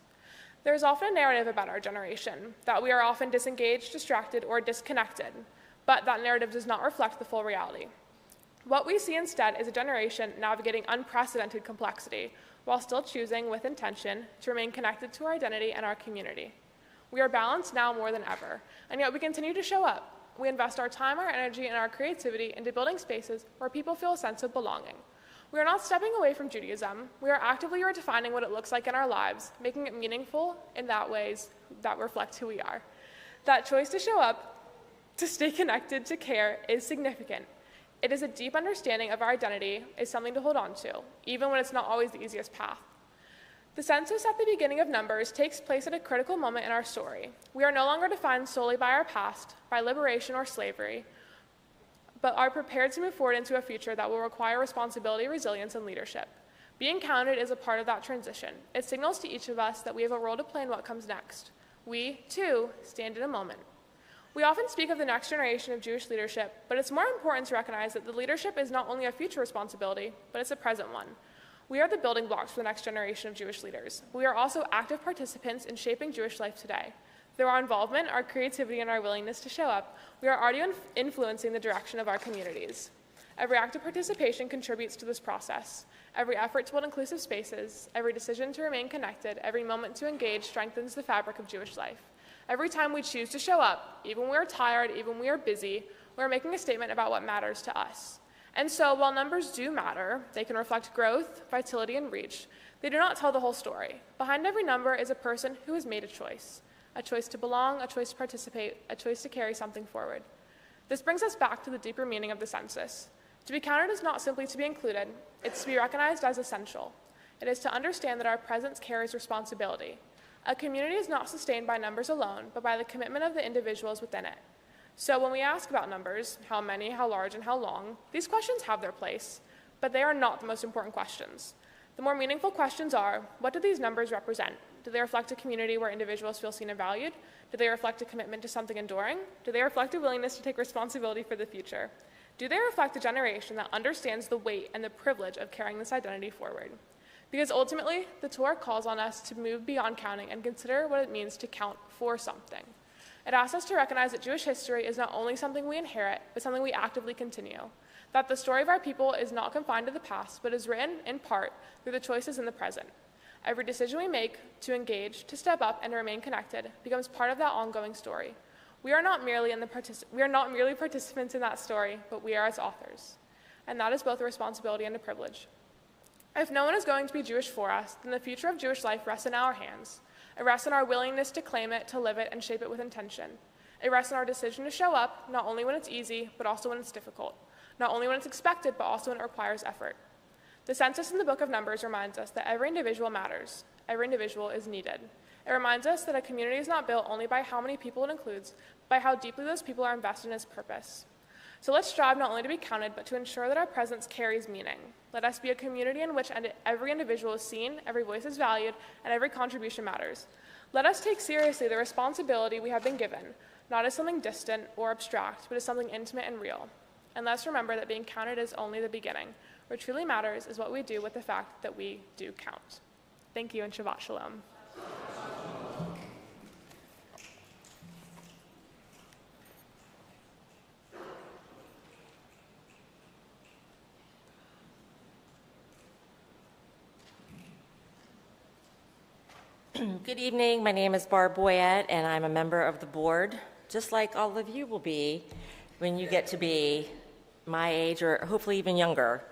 There is often a narrative about our generation, that we are often disengaged, distracted, or disconnected, but that narrative does not reflect the full reality. What we see instead is a generation navigating unprecedented complexity, while still choosing with intention to remain connected to our identity and our community. We are balanced now more than ever, and yet we continue to show up. We invest our time, our energy, and our creativity into building spaces where people feel a sense of belonging. We are not stepping away from Judaism. We are actively redefining what it looks like in our lives, making it meaningful in that ways that reflect who we are. That choice to show up, to stay connected, to care, is significant. It is a deep understanding of our identity, is something to hold on to, even when it's not always the easiest path. The census at the beginning of Numbers takes place at a critical moment in our story. We are no longer defined solely by our past, by liberation or slavery, but are prepared to move forward into a future that will require responsibility, resilience, and leadership. Being counted is a part of that transition. It signals to each of us that we have a role to play in what comes next. We, too, stand in a moment. We often speak of the next generation of Jewish leadership, but it's more important to recognize that the leadership is not only a future responsibility, but it's a present one. We are the building blocks for the next generation of Jewish leaders. We are also active participants in shaping Jewish life today. Through our involvement, our creativity, and our willingness to show up, we are already influencing the direction of our communities. Every active participation contributes to this process. Every effort to build inclusive spaces, every decision to remain connected, every moment to engage strengthens the fabric of Jewish life. Every time we choose to show up, even when we are tired, even when we are busy, we are making a statement about what matters to us. And so, while numbers do matter, they can reflect growth, vitality, and reach, they do not tell the whole story. Behind every number is a person who has made a choice to belong, a choice to participate, a choice to carry something forward. This brings us back to the deeper meaning of the census. To be counted is not simply to be included, it's to be recognized as essential. It is to understand that our presence carries responsibility. A community is not sustained by numbers alone, but by the commitment of the individuals within it. So when we ask about numbers, how many, how large, and how long, these questions have their place, but they are not the most important questions. The more meaningful questions are, what do these numbers represent? Do they reflect a community where individuals feel seen and valued? Do they reflect a commitment to something enduring? Do they reflect a willingness to take responsibility for the future? Do they reflect a generation that understands the weight and the privilege of carrying this identity forward? Because ultimately, the Torah calls on us to move beyond counting and consider what it means to count for something. It asks us to recognize that Jewish history is not only something we inherit, but something we actively continue. That the story of our people is not confined to the past, but is written, in part, through the choices in the present. Every decision we make to engage, to step up, and to remain connected becomes part of that ongoing story. We are not merely participants in that story, but we are its authors. And that is both a responsibility and a privilege. If no one is going to be Jewish for us, then the future of Jewish life rests in our hands. It rests in our willingness to claim it, to live it, and shape it with intention. It rests in our decision to show up, not only when it's easy, but also when it's difficult. Not only when it's expected, but also when it requires effort. The census in the book of Numbers reminds us that every individual matters. Every individual is needed. It reminds us that a community is not built only by how many people it includes, but by how deeply those people are invested in its purpose. So let's strive not only to be counted, but to ensure that our presence carries meaning. Let us be a community in which every individual is seen, every voice is valued, and every contribution matters. Let us take seriously the responsibility we have been given, not as something distant or abstract, but as something intimate and real. And let's remember that being counted is only the beginning. What truly matters is what we do with the fact that we do count. Thank you, and Shabbat Shalom. Good evening. My name is Barb Boyette, and I'm a member of the board, just like all of you will be when you get to be my age or hopefully even younger.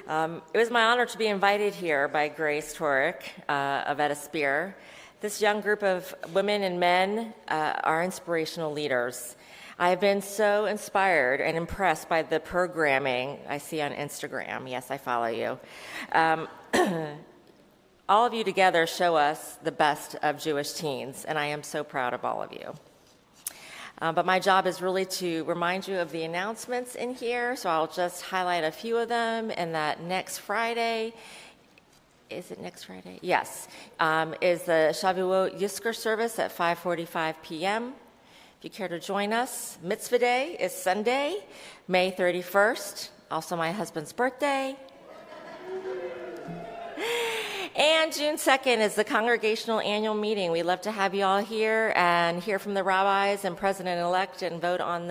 It was my honor to be invited here by Grace Torek of Etta Spear. This young group of women and men are inspirational leaders. I have been so inspired and impressed by the programming I see on Instagram. Yes, I follow you. All of you together show us the best of Jewish teens, and I am so proud of all of you. But my job is really to remind you of the announcements in here, so I'll just highlight a few of them, and that next Friday is it next Friday? Yes, is the Shavuot Yizkor service at 5:45 p.m. If you care to join us, Mitzvah Day is Sunday, May 31st, also my husband's birthday. And June 2nd is the congregational annual meeting. We'd love to have you all here and hear from the rabbis and president-elect and vote on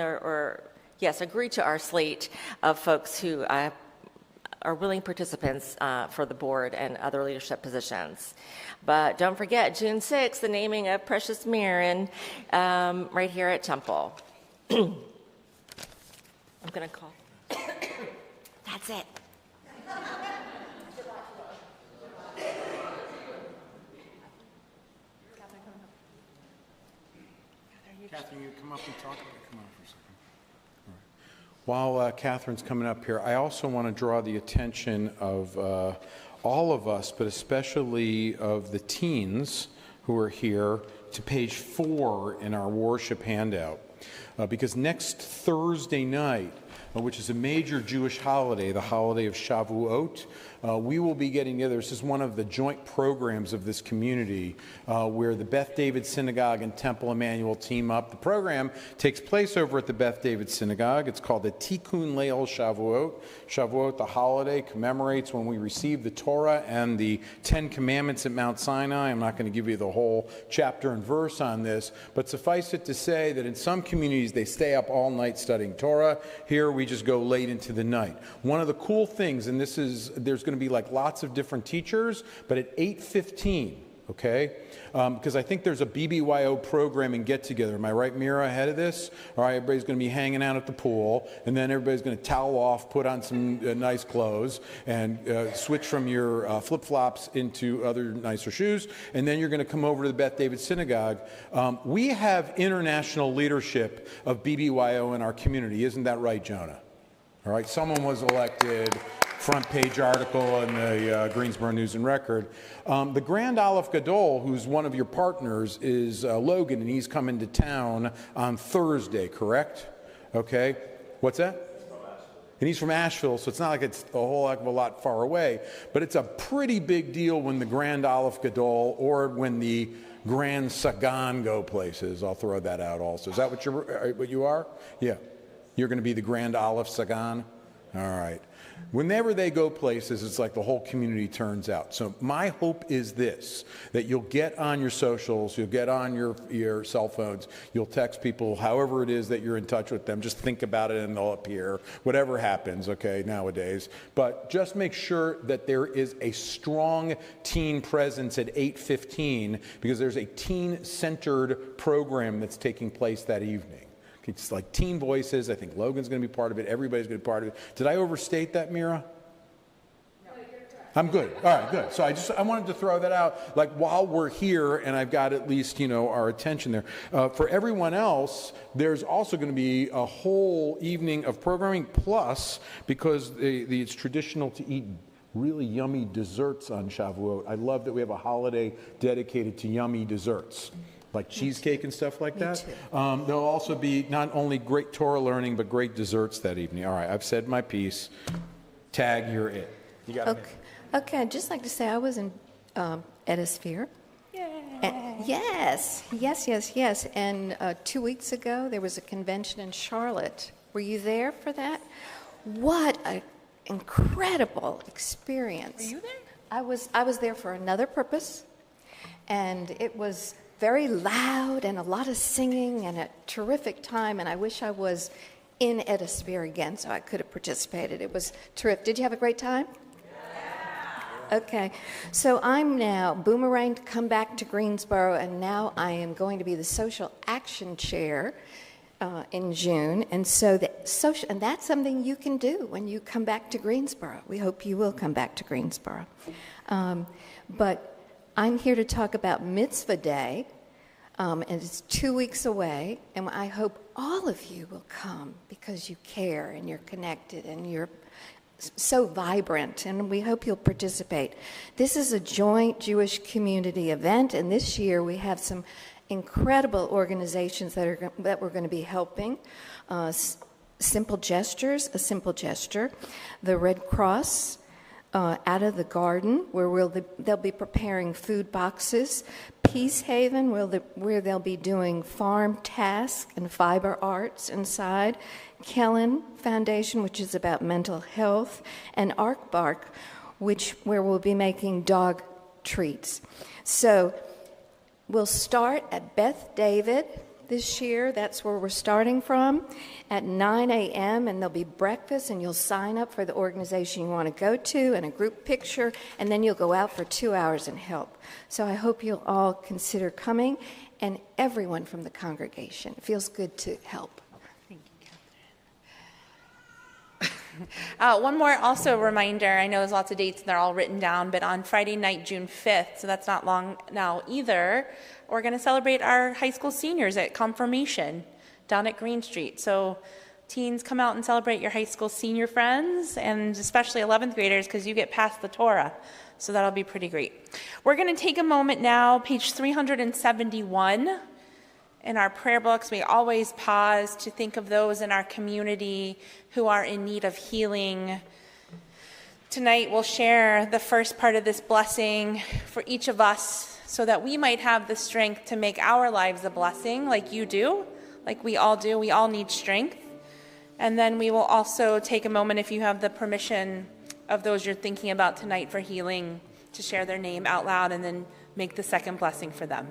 agree to our slate of folks who are willing participants for the board and other leadership positions. But don't forget, June 6th, the naming of Precious Mirren right here at Temple. I'm going to call. That's it. Catherine, you come up and talk. Come on for a second. While Catherine's coming up here, I also want to draw the attention of all of us, but especially of the teens who are here, to page 4 in our worship handout. Because next Thursday night, which is a major Jewish holiday, the holiday of Shavuot, we will be getting together. This is one of the joint programs of this community where the Beth David Synagogue and Temple Emmanuel team up. The program takes place over at the Beth David Synagogue. It's called the Tikkun Leil Shavuot. Shavuot, the holiday, commemorates when we received the Torah and the 10 Commandments at Mount Sinai. I'm not going to give you the whole chapter and verse on this, but suffice it to say that in some communities they stay up all night studying Torah. Here we just go late into the night. One of the cool things, and there's going to be like lots of different teachers, but at 8:15, okay? Because I think there's a BBYO program and get-together. Am I right, Mira, ahead of this? All right, everybody's going to be hanging out at the pool, and then everybody's going to towel off, put on some nice clothes, and switch from your flip-flops into other nicer shoes, and then you're going to come over to the Beth David Synagogue. We have international leadership of BBYO in our community. Isn't that right, Jonah? All right, someone was elected, front page article in the Greensboro News and Record. The Grand Aleph Gadol, who's one of your partners, is Logan, and he's coming to town on Thursday, correct? Okay. What's that? And he's from Asheville, so it's not like it's a whole heck of a lot far away, but it's a pretty big deal when the Grand Aleph Gadol or when the Grand Sagan go places. I'll throw that out also. Is that what you are? Yeah. You're going to be the Grand Aleph Sagan? All right. Whenever they go places, it's like the whole community turns out. So my hope is this, that you'll get on your socials, you'll get on your cell phones, you'll text people, however it is that you're in touch with them. Just think about it and they'll appear, whatever happens, okay, nowadays. But just make sure that there is a strong teen presence at 8:15 because there's a teen-centered program that's taking place that evening. It's like teen voices. I think Logan's going to be part of it. Everybody's going to be part of it. Did I overstate that, Mira? No, you're correct. I'm good. All right, good. So I wanted to throw that out, like while we're here, and I've got at least our attention there. For everyone else, there's also going to be a whole evening of programming. Plus, because it's traditional to eat really yummy desserts on Shavuot. I love that we have a holiday dedicated to yummy desserts. Like cheesecake and stuff like that. There'll also be not only great Torah learning, but great desserts that evening. All right, I've said my piece. Tag, you're it. You got it. Okay, I'd just like to say I was in Edisphere. Yes. And 2 weeks ago, there was a convention in Charlotte. Were you there for that? What an incredible experience. Were you there? I was there for another purpose, and it was very loud and a lot of singing and a terrific time, and I wish I was in Edisphere again so I could have participated. It was terrific. Did you have a great time? Yeah. Okay. So I'm now boomerang to come back to Greensboro, and now I am going to be the social action chair in June, and so and that's something you can do when you come back to Greensboro. We hope you will come back to Greensboro. But I'm here to talk about Mitzvah Day, and it's 2 weeks away, and I hope all of you will come because you care and you're connected and you're so vibrant, and we hope you'll participate. This is a joint Jewish community event, and this year we have some incredible organizations that we're going to be helping. A Simple Gesture, the Red Cross, Out of the Garden, where they'll be preparing food boxes. Peace Haven, where they'll be doing farm tasks and fiber arts inside. Kellen Foundation, which is about mental health. And Ark Bark, where we'll be making dog treats. So we'll start at Beth David this year. That's where we're starting from at 9 a.m. and there'll be breakfast, and you'll sign up for the organization you want to go to and a group picture, and then you'll go out for 2 hours and help. So I hope you'll all consider coming, and everyone from the congregation. It feels good to help. Thank you, Catherine. One more also reminder, I know there's lots of dates and they're all written down, but on Friday night, June 5th, so that's not long now either, we're going to celebrate our high school seniors at confirmation down at Green Street. So teens, come out and celebrate your high school senior friends, and especially 11th graders, because you get past the Torah. So that'll be pretty great. We're going to take a moment now, page 371. In our prayer books, we always pause to think of those in our community who are in need of healing. Tonight, we'll share the first part of this blessing for each of us so that we might have the strength to make our lives a blessing like you do, like we all do. We all need strength. And then we will also take a moment, if you have the permission of those you're thinking about tonight for healing, to share their name out loud and then make the second blessing for them.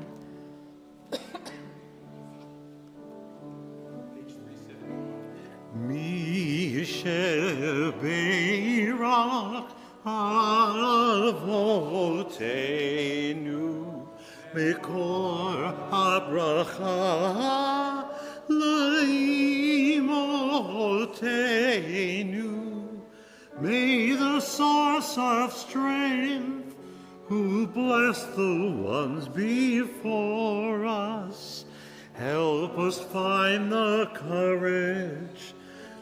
Beirach Avotenu Mekor HaBracha Laimotenu. May the source of strength, who bless the ones before us, help us find the courage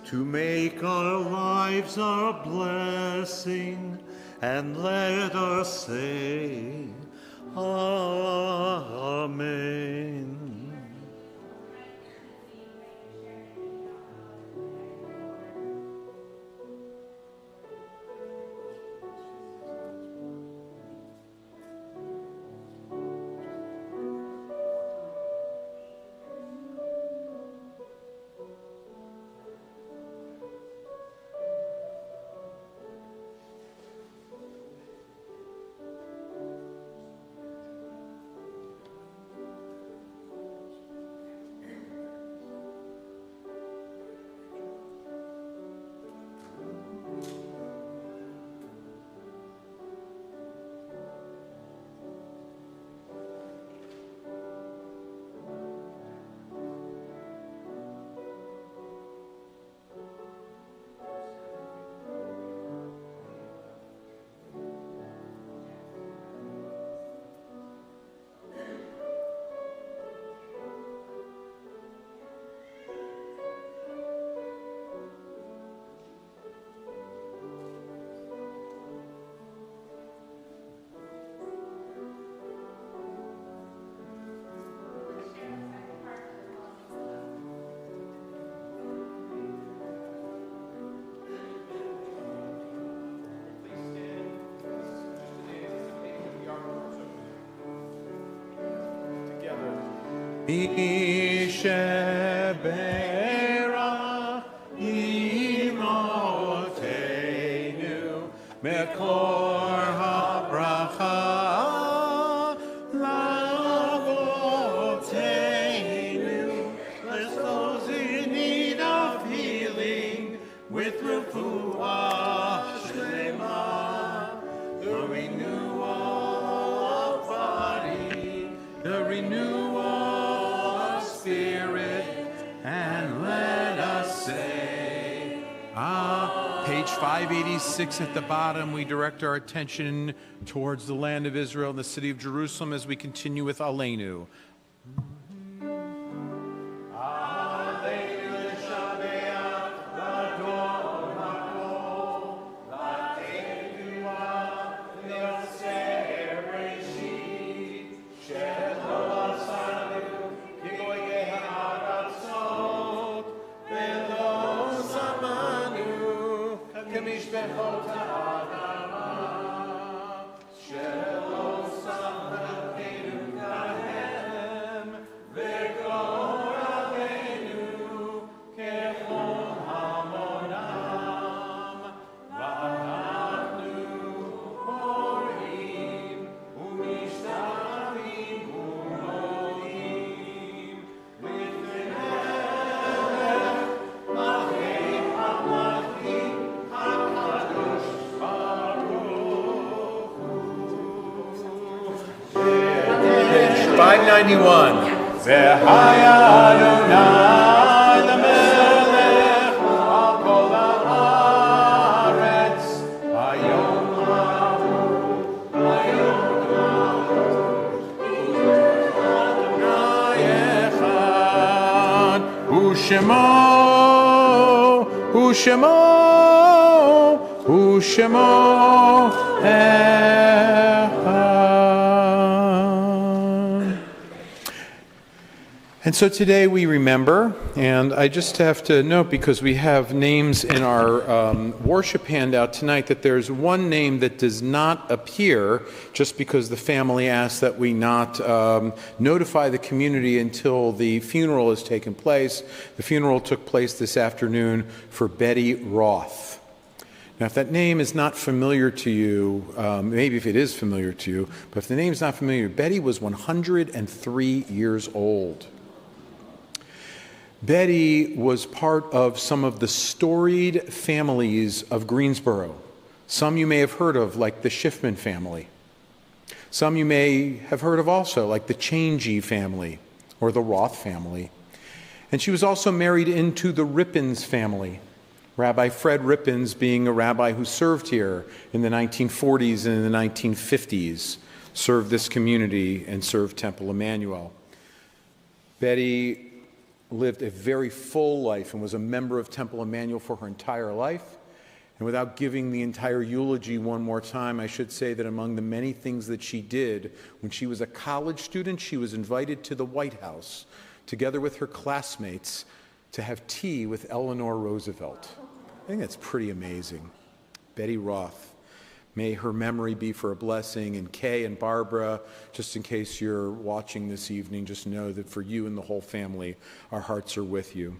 to make our lives a blessing, and let us say, Amen. Isheberach imotenu mekor habracha lavotenu. Bless those in need of healing with refuah shlema, the renewal of body, the renewal Spirit, and let us say, Page 586 at the bottom, we direct our attention towards the land of Israel and the city of Jerusalem as we continue with Aleinu. K'mishpechot ha'adam 91. V'haya Adonai lemelech al kol haaretz hayom hahu Adonai echad u'shemo echad. And so today we remember, and I just have to note, because we have names in our worship handout tonight, that there's one name that does not appear, just because the family asked that we not notify the community until the funeral has taken place. The funeral took place this afternoon for Betty Roth. Now, if that name is not familiar to you, maybe if it is familiar to you, but if the name is not familiar, Betty was 103 years old. Betty was part of some of the storied families of Greensboro. Some you may have heard of, like the Schiffman family. Some you may have heard of also, like the Changey family or the Roth family. And she was also married into the Rippins family, Rabbi Fred Rippins being a rabbi who served here in the 1940s and in the 1950s, served this community and served Temple Emmanuel. Betty lived a very full life and was a member of Temple Emmanuel for her entire life. And without giving the entire eulogy one more time, I should say that among the many things that she did, when she was a college student, she was invited to the White House, together with her classmates, to have tea with Eleanor Roosevelt. I think that's pretty amazing. Betty Roth. May her memory be for a blessing. And Kay and Barbara, just in case you're watching this evening, just know that for you and the whole family, our hearts are with you.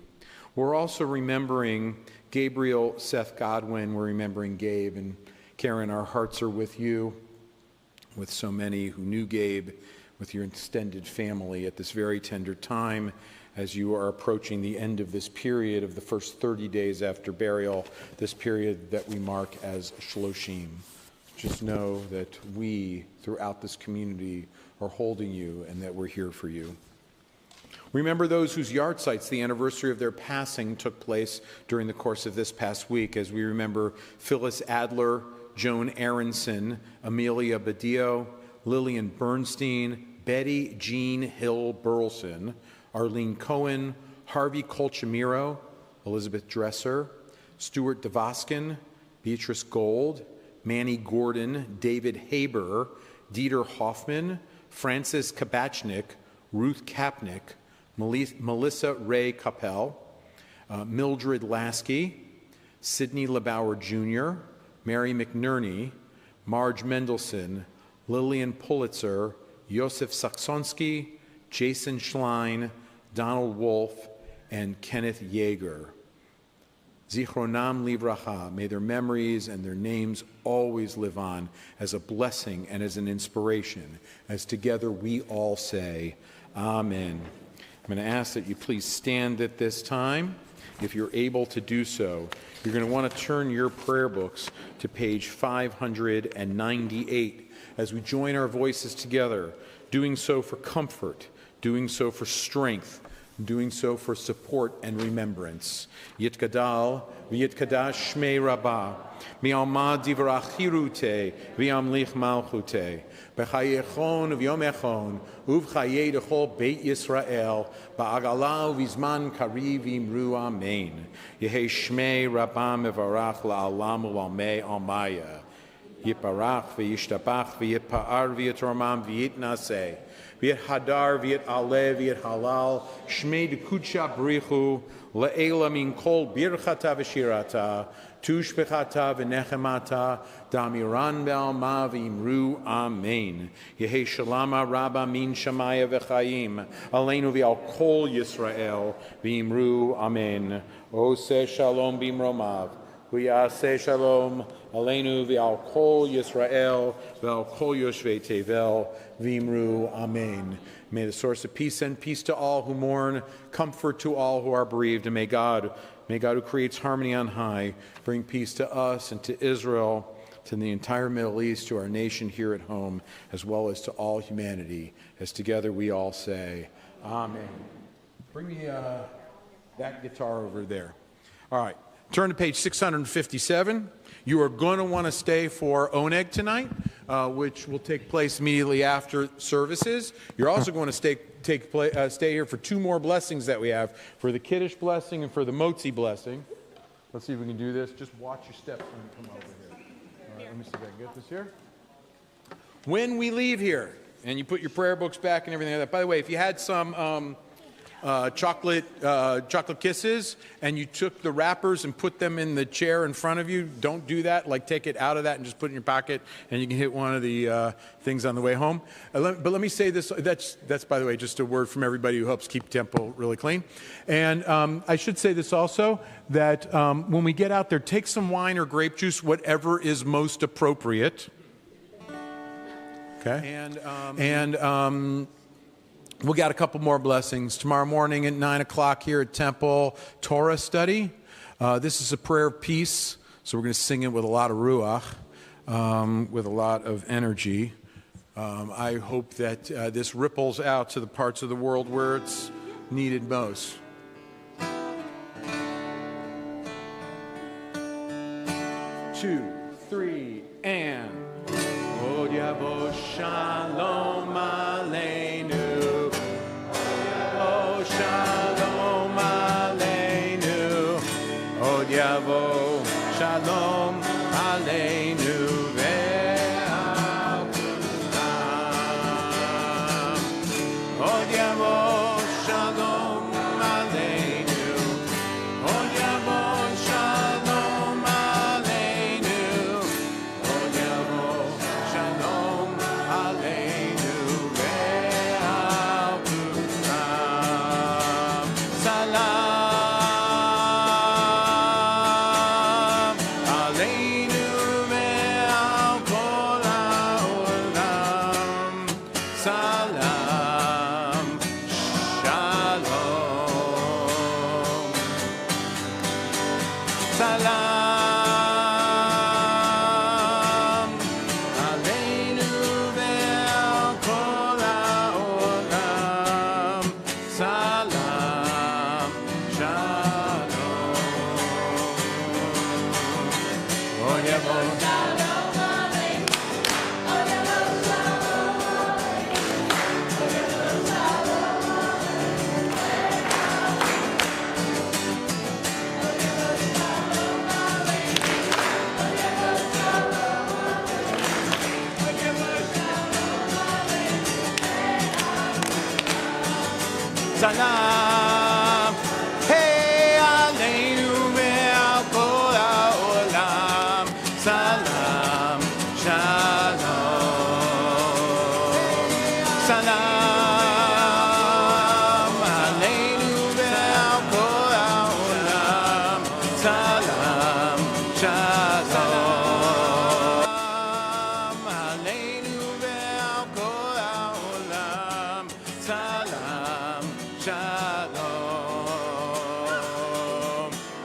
We're also remembering Gabriel Seth Godwin. We're remembering Gabe. And Karen, our hearts are with you, with so many who knew Gabe, with your extended family at this very tender time as you are approaching the end of this period of the first 30 days after burial, this period that we mark as Shloshim. Just know that we, throughout this community, are holding you and that we're here for you. Remember those whose yahrzeits, the anniversary of their passing, took place during the course of this past week, as we remember Phyllis Adler, Joan Aronson, Amelia Badillo, Lillian Bernstein, Betty Jean Hill Burleson, Arlene Cohen, Harvey Colchimiro, Elizabeth Dresser, Stuart DeVoskin, Beatrice Gold, Manny Gordon, David Haber, Dieter Hoffman, Francis Kabachnik, Ruth Kapnick, Melissa Ray Capel, Mildred Lasky, Sidney LeBauer Jr., Mary McNerney, Marge Mendelson, Lillian Pulitzer, Yosef Saksonsky, Jason Schlein, Donald Wolfe, and Kenneth Yeager. Zichronam livracha, may their memories and their names always live on as a blessing and as an inspiration, as together we all say, Amen. I'm going to ask that you please stand at this time. If you're able to do so, you're going to want to turn your prayer books to page 598 as we join our voices together, doing so for comfort, doing so for strength, doing so for support and remembrance. Yitgadal, v'yitkadash shmei rabbah, mi'alma divrach chirute, v'yamlich malchute, b'chayechon v'yom echon, uv'chayei dechol beit Yisrael, ba'agala v'zman kariv imru amen. Yehei shmei rabbah mevarach la'alam u'lamei almaya. Yiparach v'yishtabach v'yitpa'ar v'yitormam v'yitnaseh. V'yit hadar, v'yit aleh, v'yit halal, shmei dekudsha brichu, le'ela min kol birchata v'shirata, tushbechata v'nechemata, damiran be'alma v'imru, amen. Yehei shalama rabba min shamaya v'chayim, aleinu v'al kol Yisrael, v'imru, amen. Oseh shalom b'imromav. V'yaseh shalom aleinu v'al kol Yisrael v'al kol yoshvei tevel v'imru amen. May the source of peace send peace to all who mourn, comfort to all who are bereaved, and may God who creates harmony on high, bring peace to us and to Israel, to the entire Middle East, to our nation here at home, as well as to all humanity, as together we all say, Amen. Bring me that guitar over there. All right, turn to page 657. You are going to want to stay for Oneg tonight, which will take place immediately after services. You're also going to stay here for two more blessings that we have, for the Kiddush blessing and for the Motzi blessing. Let's see if we can do this. Just watch your steps when you come over here. All right, let me see if I can get this here. When we leave here, and you put your prayer books back and everything like that. By the way, if you had some chocolate kisses and you took the wrappers and put them in the chair in front of you, don't do that. Like, take it out of that and just put it in your pocket, and you can hit one of the things on the way home. But let me say this. That's, by the way, just a word from everybody who helps keep temple really clean. And I should say this also, that when we get out there, take some wine or grape juice, whatever is most appropriate. Okay? And we got a couple more blessings. Tomorrow morning at 9 o'clock here at Temple, Torah study. This is a prayer of peace, so we're going to sing it with a lot of ruach, with a lot of energy. I hope that this ripples out to the parts of the world where it's needed most. 2, 3, and Od Yavo Shalom Aleinu. Od Shalom Aleinu. Od Yavo Shalom Aleinu. Ve'al Kulam. Od Yavo Shalom Aleinu. Od Yavo Shalom Aleinu. Od Yavo Shalom Aleinu. Ve'al Kulam. Salam Aleinu ve'al kol ha'olam. Salam Shalom. Salam Aleinu ve'al kol ha'olam. Salam Shalom. Od Yavo Shalom Aleinu. Od Yavo Shalom Aleinu. Od Yavo Shalom Salam, hey Aleinu ve'al kol ha'olam. Salam, Shalom. Salam Aleinu ve'al kol ha'olam. Salam, Shalom. Aleinu ve'al kol ha'olam. Salam Shalom.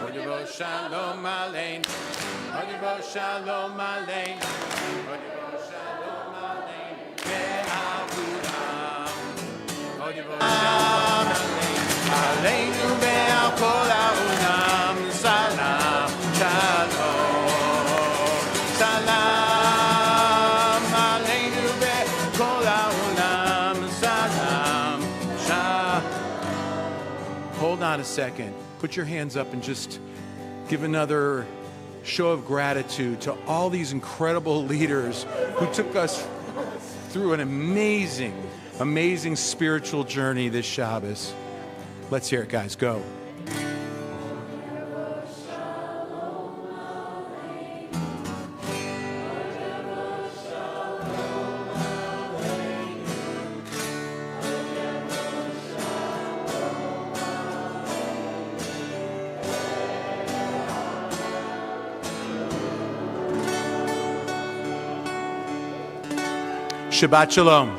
Od Yavo Shalom Aleinu. Od Yavo Shalom Aleinu. Od Yavo Shalom Aleinu. Ve'al Kulam. Od Yavo Shalom Aleinu ve'al kol ha'olam. Salam Shalom. Salam Aleinu ve'al kol ha'olam. Salam Shalom. Hold on a second. Put your hands up and just give another show of gratitude to all these incredible leaders who took us through an amazing, amazing spiritual journey this Shabbos. Let's hear it, guys. Go. Shabbat Shalom.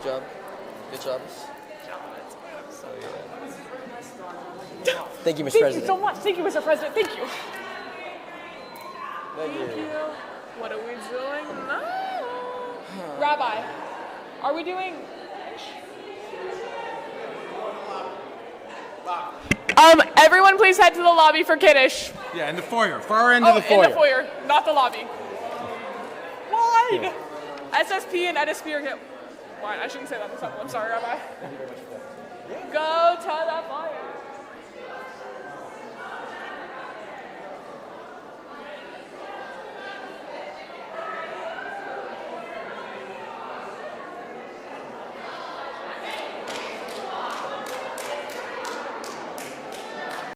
Good job. Good job. So, yeah. Thank you, Mr. Thank President. you so much. Thank you, Mr. President. Thank you. Thank you. What are we doing now? Rabbi, are we doing... Everyone please head to the lobby for Kiddush. Yeah, in the foyer, far end of the foyer. In the foyer, not the lobby. Wide. SSP and Edda Spear get wide. I shouldn't say that in the temple. I'm sorry, Rabbi.